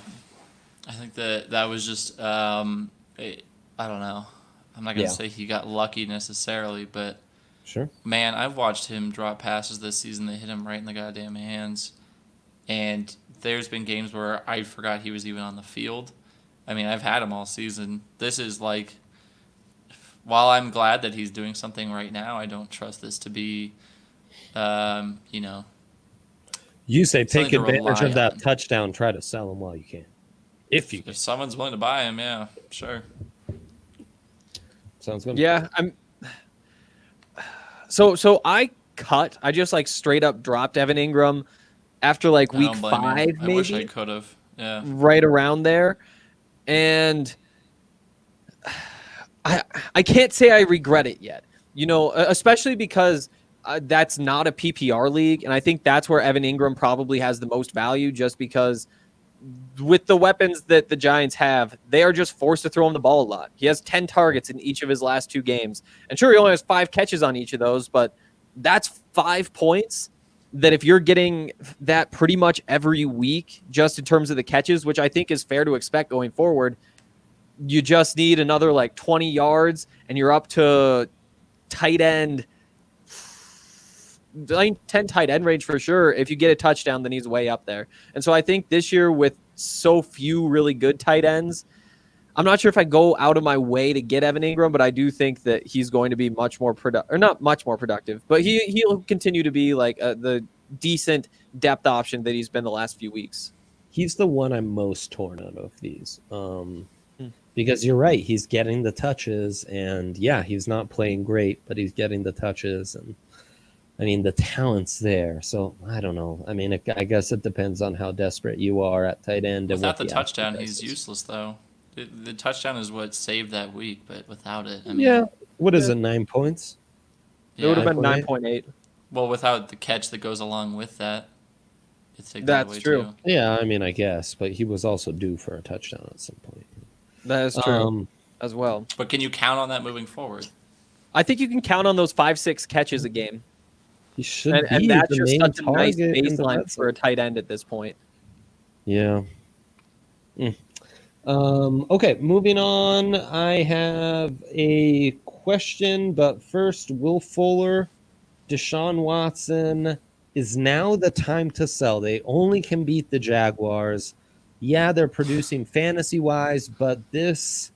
C: I think that was just, I don't know. I'm not going to say he got lucky necessarily, but
A: Sure.
C: man, I've watched him drop passes this season that hit him right in the goddamn hands. And there's been games where I forgot he was even on the field. I mean, I've had him all season. This is like, while I'm glad that he's doing something right now, I don't trust this to be,
A: You say take
C: something to
A: advantage
C: rely
A: of that
C: on.
A: touchdown. Try to sell him while you can, if you can.
C: If someone's willing to buy him, yeah, sure.
A: Sounds good.
B: Yeah, So I just like straight up dropped Evan Ingram after like
C: I
B: week
C: don't blame you.
B: 5,
C: I wish I
B: maybe
C: could have. Yeah.
B: right around there, and I can't say I regret it yet. Especially because that's not a PPR league, and I think that's where Evan Ingram probably has the most value, just because with the weapons that the Giants have, they are just forced to throw him the ball a lot. He has 10 targets in each of his last 2 games. And sure, he only has 5 catches on each of those, but that's 5 points that if you're getting that pretty much every week, just in terms of the catches, which I think is fair to expect going forward, you just need another like 20 yards and you're up to tight end, 10 tight end range for sure. If you get a touchdown, then he's way up there. And so I think this year with so few really good tight ends, I'm not sure if I go out of my way to get Evan Ingram, but I do think that he's going to be much more productive, or not much more productive, but he'll continue to be like the decent depth option that he's been the last few weeks.
A: He's the one I'm most torn out of these. Because you're right, he's getting the touches, and yeah, he's not playing great, but he's getting the touches, and I mean, the talent's there. So I don't know. I mean, I guess it depends on how desperate you are at tight end.
C: Without the
A: and
C: touchdown, he's useless, though. The touchdown is what saved that week, but without it, I mean,
A: Yeah. What is it, 9 points?
B: It would have been
A: 9.8.
B: 9.8.
C: Well, without the catch that goes along with that, it's take that
B: That's
C: away
B: true.
C: too.
A: Yeah, I mean, I guess, but he was also due for a touchdown at some point.
B: That is true as well.
C: But can you count on that moving forward?
B: I think you can count on those 5-6 catches a game.
A: He should
B: And
A: be
B: that's
A: the
B: just
A: main
B: such a nice
A: target in the
B: baseline
A: red
B: for a
A: zone.
B: tight end at this point.
A: Yeah. Okay, moving on. I have a question, but first, Will Fuller, Deshaun Watson, is now the time to sell. They only can beat the Jaguars. Yeah, they're producing fantasy-wise, but this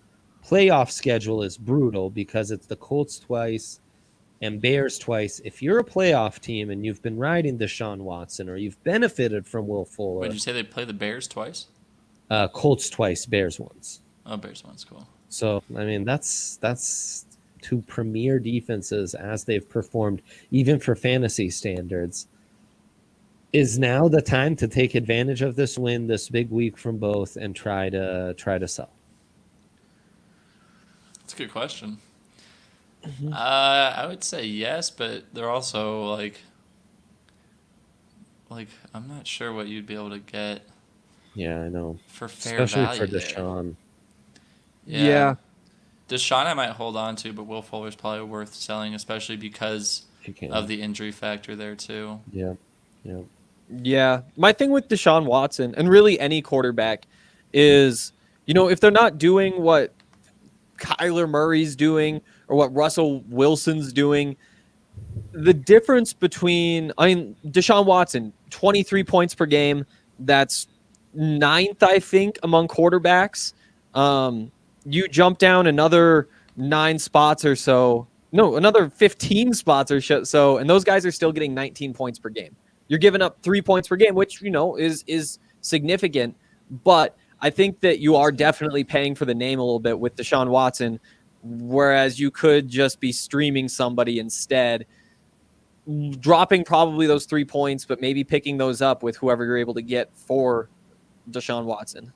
A: playoff schedule is brutal because it's the Colts twice and Bears twice. If you're a playoff team and you've been riding Deshaun Watson or you've benefited from Will Fuller,
C: Would you say they play the Bears twice?
A: Colts twice, Bears once.
C: Oh, Bears one's cool.
A: So, I mean, that's 2 premier defenses as they've performed, even for fantasy standards. Is now the time to take advantage of this win, this big week from both, and try to sell?
C: That's a good question. I would say yes, but they're also like I'm not sure what you'd be able to get
A: Yeah, I know.
C: for fair
A: Especially
C: value
A: for
C: there.
A: Deshaun.
B: Yeah.
C: Deshaun I might hold on to, but Will Fuller's probably worth selling, especially because
A: If you can.
C: of the injury factor there too.
A: Yeah. Yeah.
B: Yeah. My thing with Deshaun Watson and really any quarterback is, if they're not doing what Kyler Murray's doing or what Russell Wilson's doing, the difference between, Deshaun Watson, 23 points per game, that's ninth, I think, among quarterbacks. You jump down another 9 spots or so, no, another 15 spots or so, and those guys are still getting 19 points per game. You're giving up 3 points per game, which, is significant, but I think that you are definitely paying for the name a little bit with Deshaun Watson, whereas you could just be streaming somebody instead, dropping probably those 3 points, but maybe picking those up with whoever you're able to get for Deshaun Watson.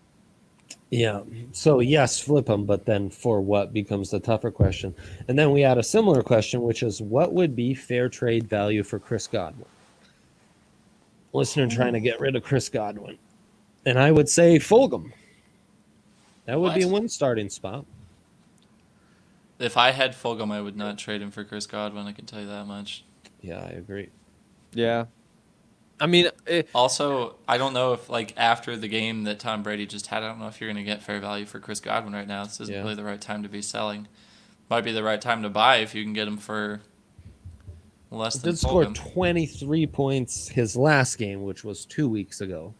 A: Yeah. So yes, flip him, but then for what becomes the tougher question. And then we had a similar question, which is what would be fair trade value for Chris Godwin? Listener trying to get rid of Chris Godwin. And I would say Fulgham. That would be one starting spot.
C: If I had Fulgham, I would not trade him for Chris Godwin. I can tell you that much.
A: Yeah, I agree.
B: Yeah. I mean,
C: also, I don't know if after the game that Tom Brady just had, I don't know if you're going to get fair value for Chris Godwin right now. This isn't really the right time to be selling. Might be the right time to buy if you can get him for less than
A: Did score
C: Fulgham.
A: 23 points his last game, which was 2 weeks ago.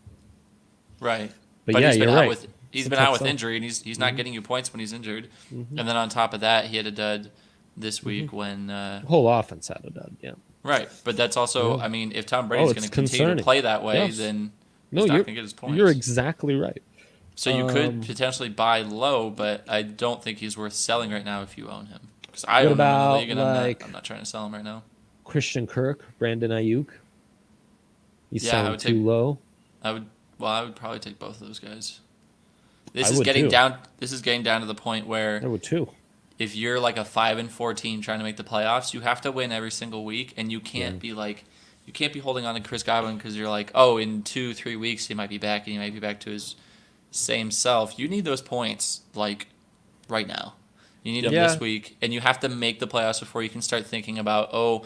C: Right.
A: But yeah, you're right.
C: He's been out with injury, and he's not getting you points when he's injured. And then on top of that, he had a dud this week when
A: the whole offense had a dud. Yeah.
C: Right, but that's also, I mean, if Tom Brady's going to continue to play that way, then he's not going to get his points.
A: You're exactly right.
C: So you could potentially buy low, but I don't think he's worth selling right now if you own him. Because I own him in the league, and I'm not trying to sell him right now.
A: Christian Kirk, Brandon Ayuk. He's selling too low.
C: I would probably take both of those guys. This is getting down to the point where
A: I would too.
C: If you're like a 5-4 team trying to make the playoffs, you have to win every single week, and you can't be holding on to Chris Godwin because you're like, oh, in 2-3 weeks he might be back and he might be back to his same self. You need those points right now. You need them this week, and you have to make the playoffs before you can start thinking about, oh,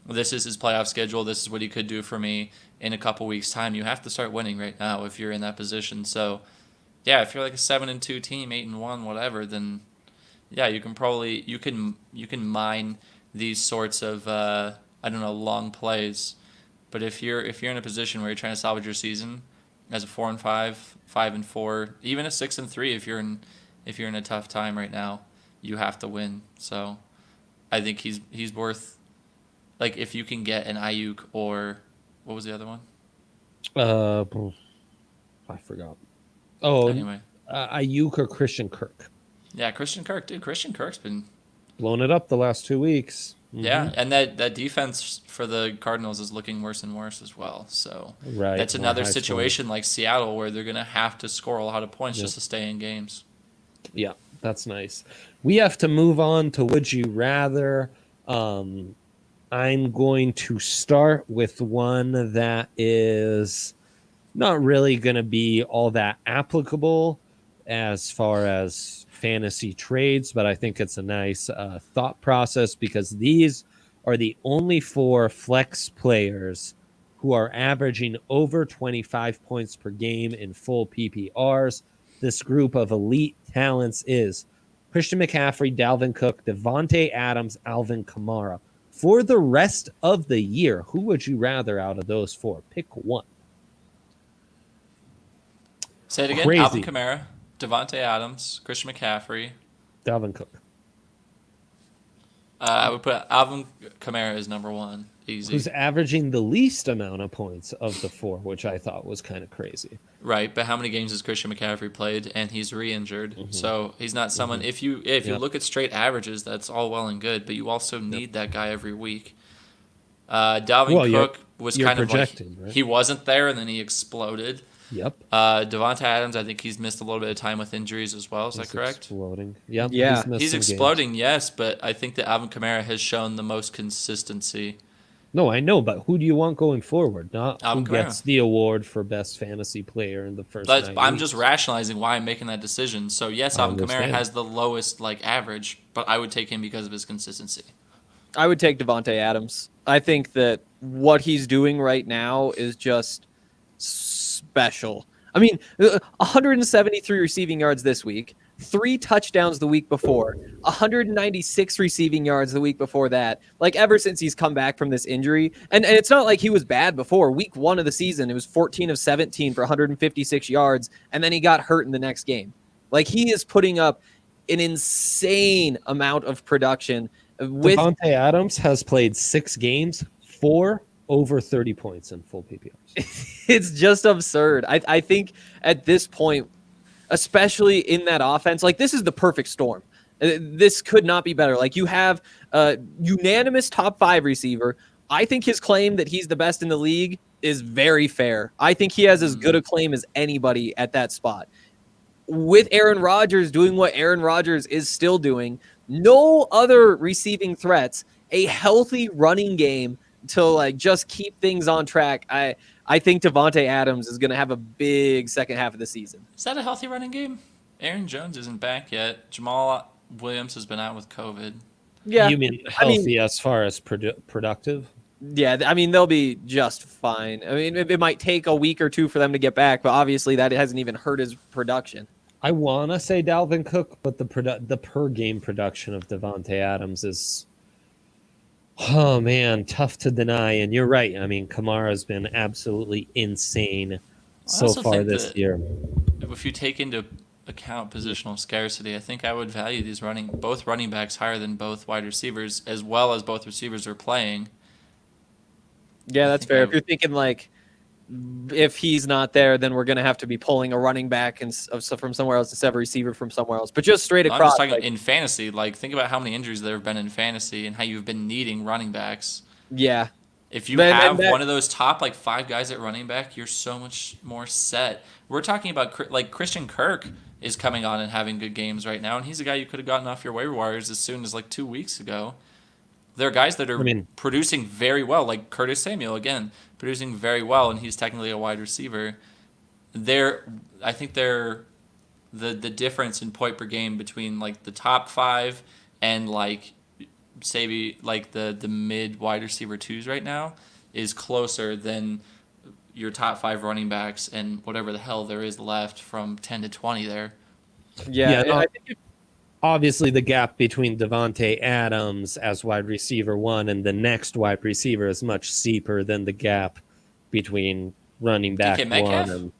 C: this is his playoff schedule. This is what he could do for me in a couple weeks' time. You have to start winning right now if you're in that position. So, yeah, if you're like a 7-2 team, 8-1, whatever, then. Yeah, you can mine these sorts of long plays, but if you're in a position where you're trying to salvage your season as a 4-5, 5-4, even a 6-3, if you're in a tough time right now, you have to win. So, I think he's worth, if you can get an Ayuk or what was the other one?
A: I forgot. Oh,
C: anyway,
A: Ayuk or Christian Kirk.
C: Yeah, Christian Kirk, dude. Christian Kirk's been
A: blown it up the last 2 weeks.
C: Yeah, and that defense for the Cardinals is looking worse and worse as well. So that's another situation like Seattle where they're going to have to score a lot of points just to stay in games.
A: Yeah, that's nice. We have to move on to Would You Rather. I'm going to start with one that is not really going to be all that applicable as far as fantasy trades, but I think it's a nice thought process because these are the only 4 flex players who are averaging over 25 points per game in full PPRs. This group of elite talents is Christian McCaffrey, Dalvin Cook, Devontae Adams, Alvin Kamara. For the rest of the year, who would you rather out of those 4? Pick one.
C: Say it again.
A: Crazy.
C: Alvin Kamara, Devontae Adams, Christian McCaffrey,
A: Dalvin Cook.
C: I would put Alvin Kamara as number 1. Easy.
A: Who's averaging the least amount of points of the 4, which I thought was kind of crazy.
C: Right, but how many games has Christian McCaffrey played? And he's re-injured, so he's not someone. If you look at straight averages, that's all well and good, but you also need that guy every week. Dalvin Cook was kind of like
A: right?
C: He wasn't there, and then he exploded.
A: Yep.
C: Devontae Adams, I think he's missed a little bit of time with injuries as well. Is that correct?
A: Exploding. Yep.
B: Yeah.
C: He's exploding, yes, but I think that Alvin Kamara has shown the most consistency.
A: No, I know, but who do you want going forward? Not
C: Alvin
A: who
C: Kamara
A: gets the award for best fantasy player in the first 9
C: I'm
A: weeks.
C: just rationalizing why I'm making that decision. So, yes, Alvin Kamara has the lowest average, but I would take him because of his consistency.
B: I would take Devontae Adams. I think that what he's doing right now is just special. I mean, 173 receiving yards this week, 3 touchdowns the week before, 196 receiving yards the week before that. Like, ever since he's come back from this injury, and it's not like he was bad before. Week 1 of the season, it was 14 of 17 for 156 yards, and then he got hurt in the next game. Like, he is putting up an insane amount of production. With
A: Davante Adams has played 6 games, 4 over 30 points in full PPRs.
B: It's just absurd. I think at this point, especially in that offense, like, this is the perfect storm. This could not be better. Like, you have a unanimous top 5 receiver. I think his claim that he's the best in the league is very fair. I think he has as good a claim as anybody at that spot. With Aaron Rodgers doing what Aaron Rodgers is still doing, no other receiving threats, a healthy running game to like just keep things on track. I think Davante Adams is going to have a big second half of the season.
C: Is that a healthy running game? Aaron Jones isn't back yet. Jamal Williams has been out with COVID.
B: Yeah,
A: You mean healthy as far as productive?
B: Yeah, I mean, they'll be just fine. I mean, it might take a week or 2 for them to get back, but obviously that hasn't even hurt his production.
A: I want to say Dalvin Cook, but the per game production of Davante Adams is, oh man, tough to deny. And you're right. I mean, Kamara's been absolutely insane so far this year.
C: If you take into account positional scarcity, I think I would value these both running backs higher than both wide receivers, as well as both receivers are playing.
B: Yeah, that's fair. If you're thinking like, if he's not there, then we're going to have to be pulling a running back from somewhere else instead of a receiver from somewhere else. But just straight across.
C: I'm just talking in fantasy. Like, think about how many injuries there have been in fantasy and how you've been needing running backs.
B: Yeah.
C: If you have one of those top like 5 guys at running back, you're so much more set. We're talking about like Christian Kirk is coming on and having good games right now, and he's a guy you could have gotten off your waiver wires as soon as like 2 weeks ago. There are guys that are producing very well, like Curtis Samuel, again, producing very well, and he's technically a wide receiver. I think the difference in point per game between like the top 5 and like say like the mid wide receiver 2s right now is closer than your top 5 running backs and whatever the hell there is left from 10 to 20 there.
B: Yeah,
A: I think obviously the gap between Davante Adams as wide receiver 1 and the next wide receiver is much steeper than the gap between running back 1 and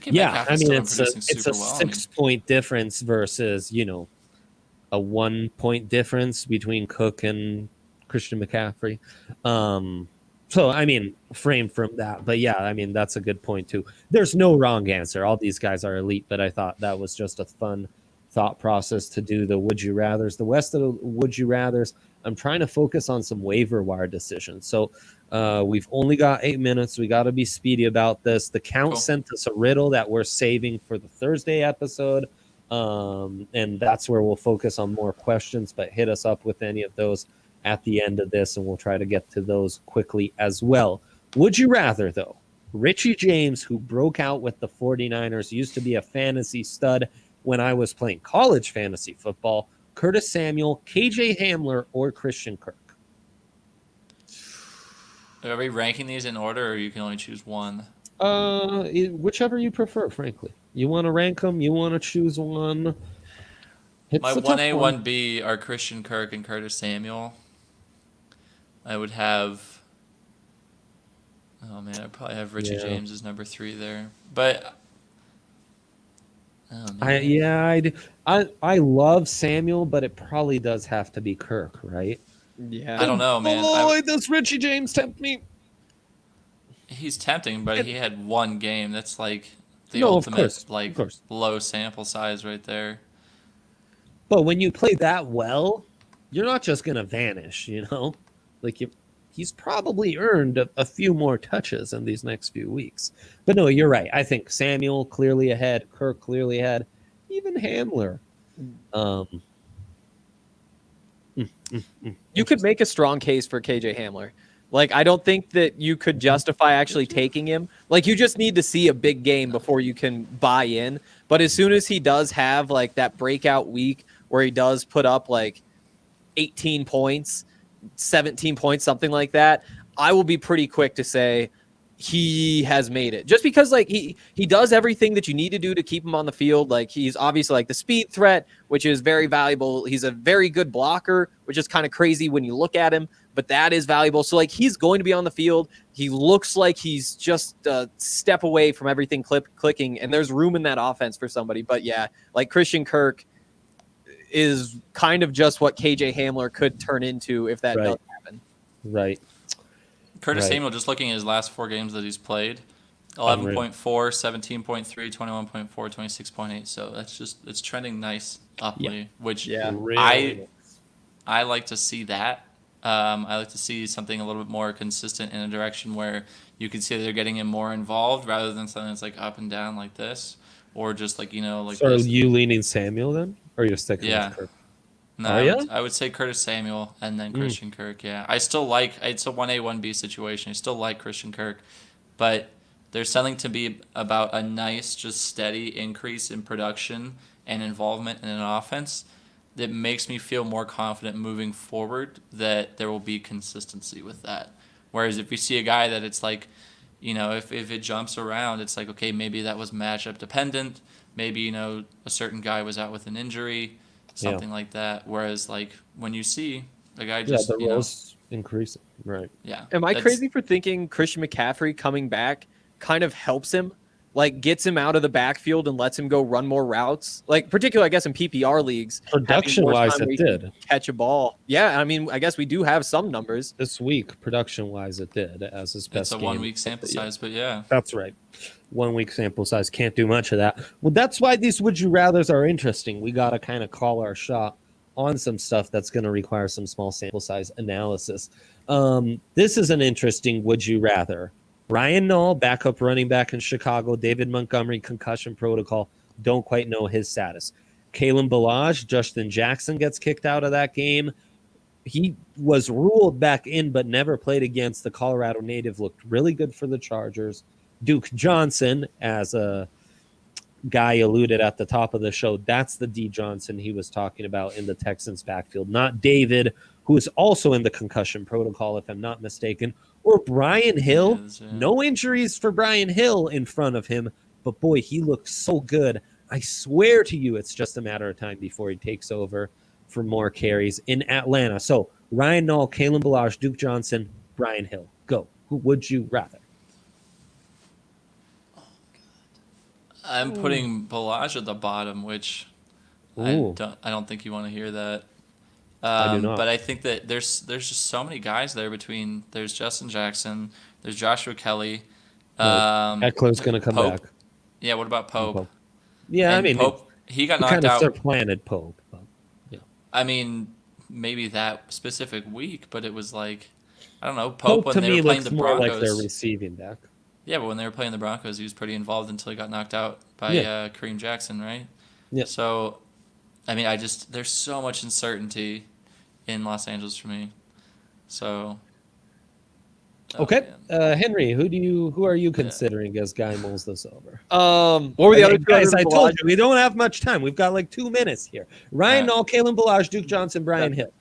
A: yeah, I mean it's a 6-point difference versus, a 1-point difference between Cook and Christian McCaffrey. So, I mean, frame from that. But yeah, I mean, that's a good point too. There's no wrong answer. All these guys are elite, but I thought that was just a fun thought process to do the would you rathers. The West of the would you rathers, I'm trying to focus on some waiver wire decisions. So we've only got 8 minutes. We got to be speedy about this. The Count sent us a riddle that we're saving for the Thursday episode. And that's where we'll focus on more questions, but hit us up with any of those at the end of this, and we'll try to get to those quickly as well. Would you rather, though, Richie James, who broke out with the 49ers, used to be a fantasy stud when I was playing college fantasy football, Curtis Samuel, KJ Hamler, or Christian Kirk?
C: Are we ranking these in order, or you can only choose one?
A: Whichever you prefer, frankly. You want to rank them? You want to choose one?
C: My 1A, 1B are Christian Kirk and Curtis Samuel. I would have... Oh, man, I'd probably have Richie James as number 3 there. But...
A: I love Samuel, but it probably does have to be Kirk, right?
B: Yeah.
C: I don't know, man.
A: Oh, does Richie James tempt me?
C: He's tempting, but he had 1 game. That's like the ultimate low sample size right there.
A: But when you play that well, you're not just going to vanish, Like he's probably earned a few more touches in these next few weeks. But no, you're right. I think Samuel clearly ahead, Kirk clearly ahead, even Hamler.
B: You could make a strong case for KJ Hamler. Like, I don't think that you could justify actually taking him. Like, you just need to see a big game before you can buy in. But as soon as he does have, like, that breakout week where he does put up, like, 18 points, 17 points, something like that, I will be pretty quick to say, he has made it. Just because like he does everything that you need to do to keep him on the field. Like he's obviously like the speed threat, which is very valuable. He's a very good blocker, which is kind of crazy when you look at him, but that is valuable. So like he's going to be on the field. He looks like he's just a step away from everything clicking, and there's room in that offense for somebody. But yeah, like Christian Kirk is kind of just what KJ Hamler could turn into if that does happen.
A: Right.
C: Curtis Samuel, just looking at his last 4 games that he's played, 11.4, 17.3, 21.4, 26.8. So it's trending nice uply, which I like to see that. I like to see something a little bit more consistent in a direction where you can see that they're getting him more involved rather than something that's like up and down like this, or just like like.
A: So are you leaning Samuel then, or you're sticking with Kirk?
C: No, I would say Curtis Samuel and then Christian Kirk. Yeah, it's a 1A 1B situation. I still like Christian Kirk, but there's something to be about a nice, just steady increase in production and involvement in an offense that makes me feel more confident moving forward that there will be consistency with that. Whereas if you see a guy that it's like, if it jumps around, it's like, okay, maybe that was matchup dependent. Maybe, a certain guy was out with an injury. Something like that. Whereas, like, when you see a guy just,
A: the roles increasing. Right.
C: Yeah.
B: Am I crazy for thinking Christian McCaffrey coming back kind of helps him? Like, gets him out of the backfield and lets him go run more routes? Like, particularly, I guess, in PPR leagues.
A: Production-wise, it did.
B: Catch a ball. Yeah, I mean, I guess we do have some numbers.
A: This week, production-wise, it did, as his best game.
C: It's a 1-week sample size, but yeah.
A: That's right. 1-week sample size. Can't do much of that. Well, that's why these Would You Rathers are interesting. We got to kind of call our shot on some stuff that's going to require some small sample size analysis. This is an interesting Would You Rather. Ryan Nall, backup running back in Chicago. David Montgomery, concussion protocol. Don't quite know his status. Kalen Ballage, Justin Jackson gets kicked out of that game. He was ruled back in but never played against the Colorado native. Looked really good for the Chargers. Duke Johnson, as a guy alluded at the top of the show, that's the D Johnson he was talking about in the Texans backfield. Not David, who is also in the concussion protocol, if I'm not mistaken. Or Brian Hill. No injuries for Brian Hill in front of him, but boy, he looks so good. I swear to you, it's just a matter of time before he takes over for more carries in Atlanta. So Ryan Nall, Kalen Ballage, Duke Johnson, Brian Hill. Go. Who would you rather?
C: I'm putting Ballage at the bottom, which I don't think you want to hear that.
A: I do not.
C: But I think that there's just so many guys there between. There's Justin Jackson. There's Joshua Kelly.
A: Eckler's going to come
C: Pope.
A: back.
C: Yeah, what about Pope?
A: Yeah,
C: And
A: I mean,
C: Pope, he got knocked
A: kind of
C: out.
A: supplanted Pope. But, yeah.
C: I mean, maybe that specific week, but it was like, I don't know, Pope when
A: to
C: they
A: me
C: were playing
A: looks
C: the
A: more
C: Broncos.
A: like their receiving back.
C: Yeah, but when they were playing the Broncos, he was pretty involved until he got knocked out by Kareem Jackson, right?
A: Yeah.
C: So, I mean, there's so much uncertainty in Los Angeles for me. So.
A: Okay, Henry, who are you considering as guy mulls this over?
B: What were the other two
A: guys? I told you we don't have much time. We've got like 2 minutes here. Ryan Nall, Kalen Ballage, Duke Johnson, Brian Hill.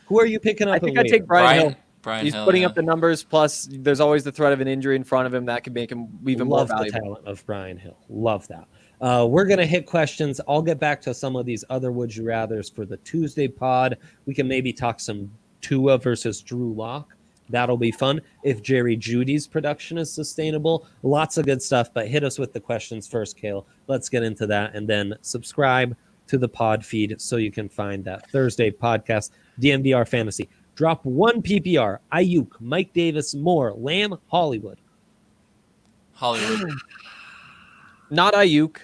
A: Who are you picking up?
B: I think I take Brian Hill. He's
C: Hill,
B: putting up the numbers. Plus, there's always the threat of an injury in front of him that could make him even more valuable.
A: Love the talent of Brian Hill. Love that. We're going to hit questions. I'll get back to some of these other Would You Rathers for the Tuesday pod. We can maybe talk some Tua versus Drew Lock. That'll be fun. If Jerry Jeudy's production is sustainable, lots of good stuff. But hit us with the questions first, Kale. Let's get into that. And then subscribe to the pod feed so you can find that Thursday podcast, DNVR Fantasy. Drop 1 PPR. Ayuk, Mike Davis, Moore, Lamb, Hollywood.
B: Not Ayuk.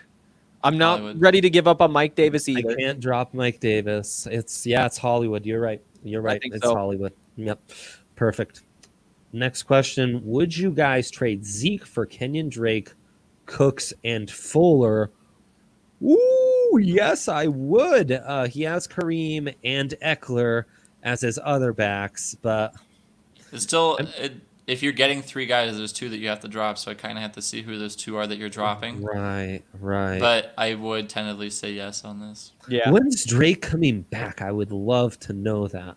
B: I'm not ready to give up on Mike Davis either.
A: I can't drop Mike Davis. It's Hollywood. You're right. It's so. Hollywood. Yep. Perfect. Next question. Would you guys trade Zeke for Kenyon Drake, Cooks, and Fuller? Ooh, yes, I would. He has Kareem and Eckler as his other backs, but
C: it's still if you're getting 3 guys, there's 2 that you have to drop, so I kind of have to see who those 2 are that you're dropping.
A: Right.
C: But I would tentatively say yes on this.
B: Yeah.
A: When's Drake coming back? I would love to know that.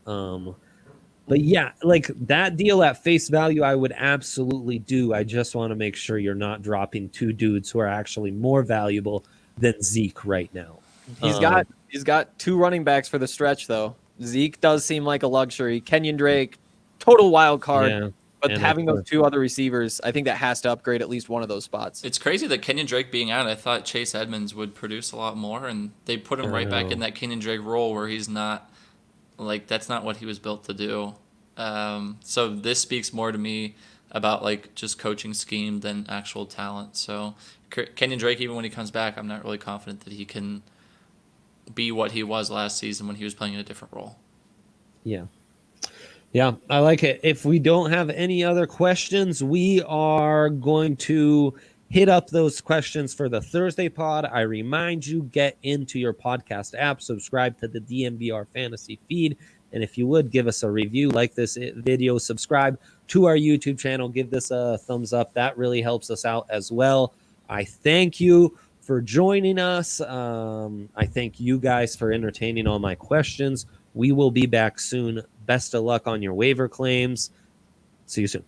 A: But yeah, like that deal at face value, I would absolutely do. I just want to make sure you're not dropping two dudes who are actually more valuable than Zeke right now.
B: He's got two running backs for the stretch though. Zeke does seem like a luxury. Kenyon Drake, total wild card.
A: Yeah,
B: but
A: and
B: having those two other receivers, I think that has to upgrade at least one of those spots.
C: It's crazy that Kenyon Drake being out. I thought Chase Edmonds would produce a lot more, and they put him right back in that Kenyon Drake role where he's not, like, that's not what he was built to do. So this speaks more to me about, like, just coaching scheme than actual talent. So Kenyon Drake, even when he comes back, I'm not really confident that he can be what he was last season when he was playing in a different role.
A: Yeah. Yeah, I like it. If we don't have any other questions, we are going to hit up those questions for the Thursday pod. I remind you, get into your podcast app, subscribe to the DNVR Fantasy feed, and if you would, give us a review, like this video, subscribe to our YouTube channel, give this a thumbs up. That really helps us out as well. I thank you for joining us. I thank you guys for entertaining all my questions. We will be back soon. Best of luck on your waiver claims. See you soon.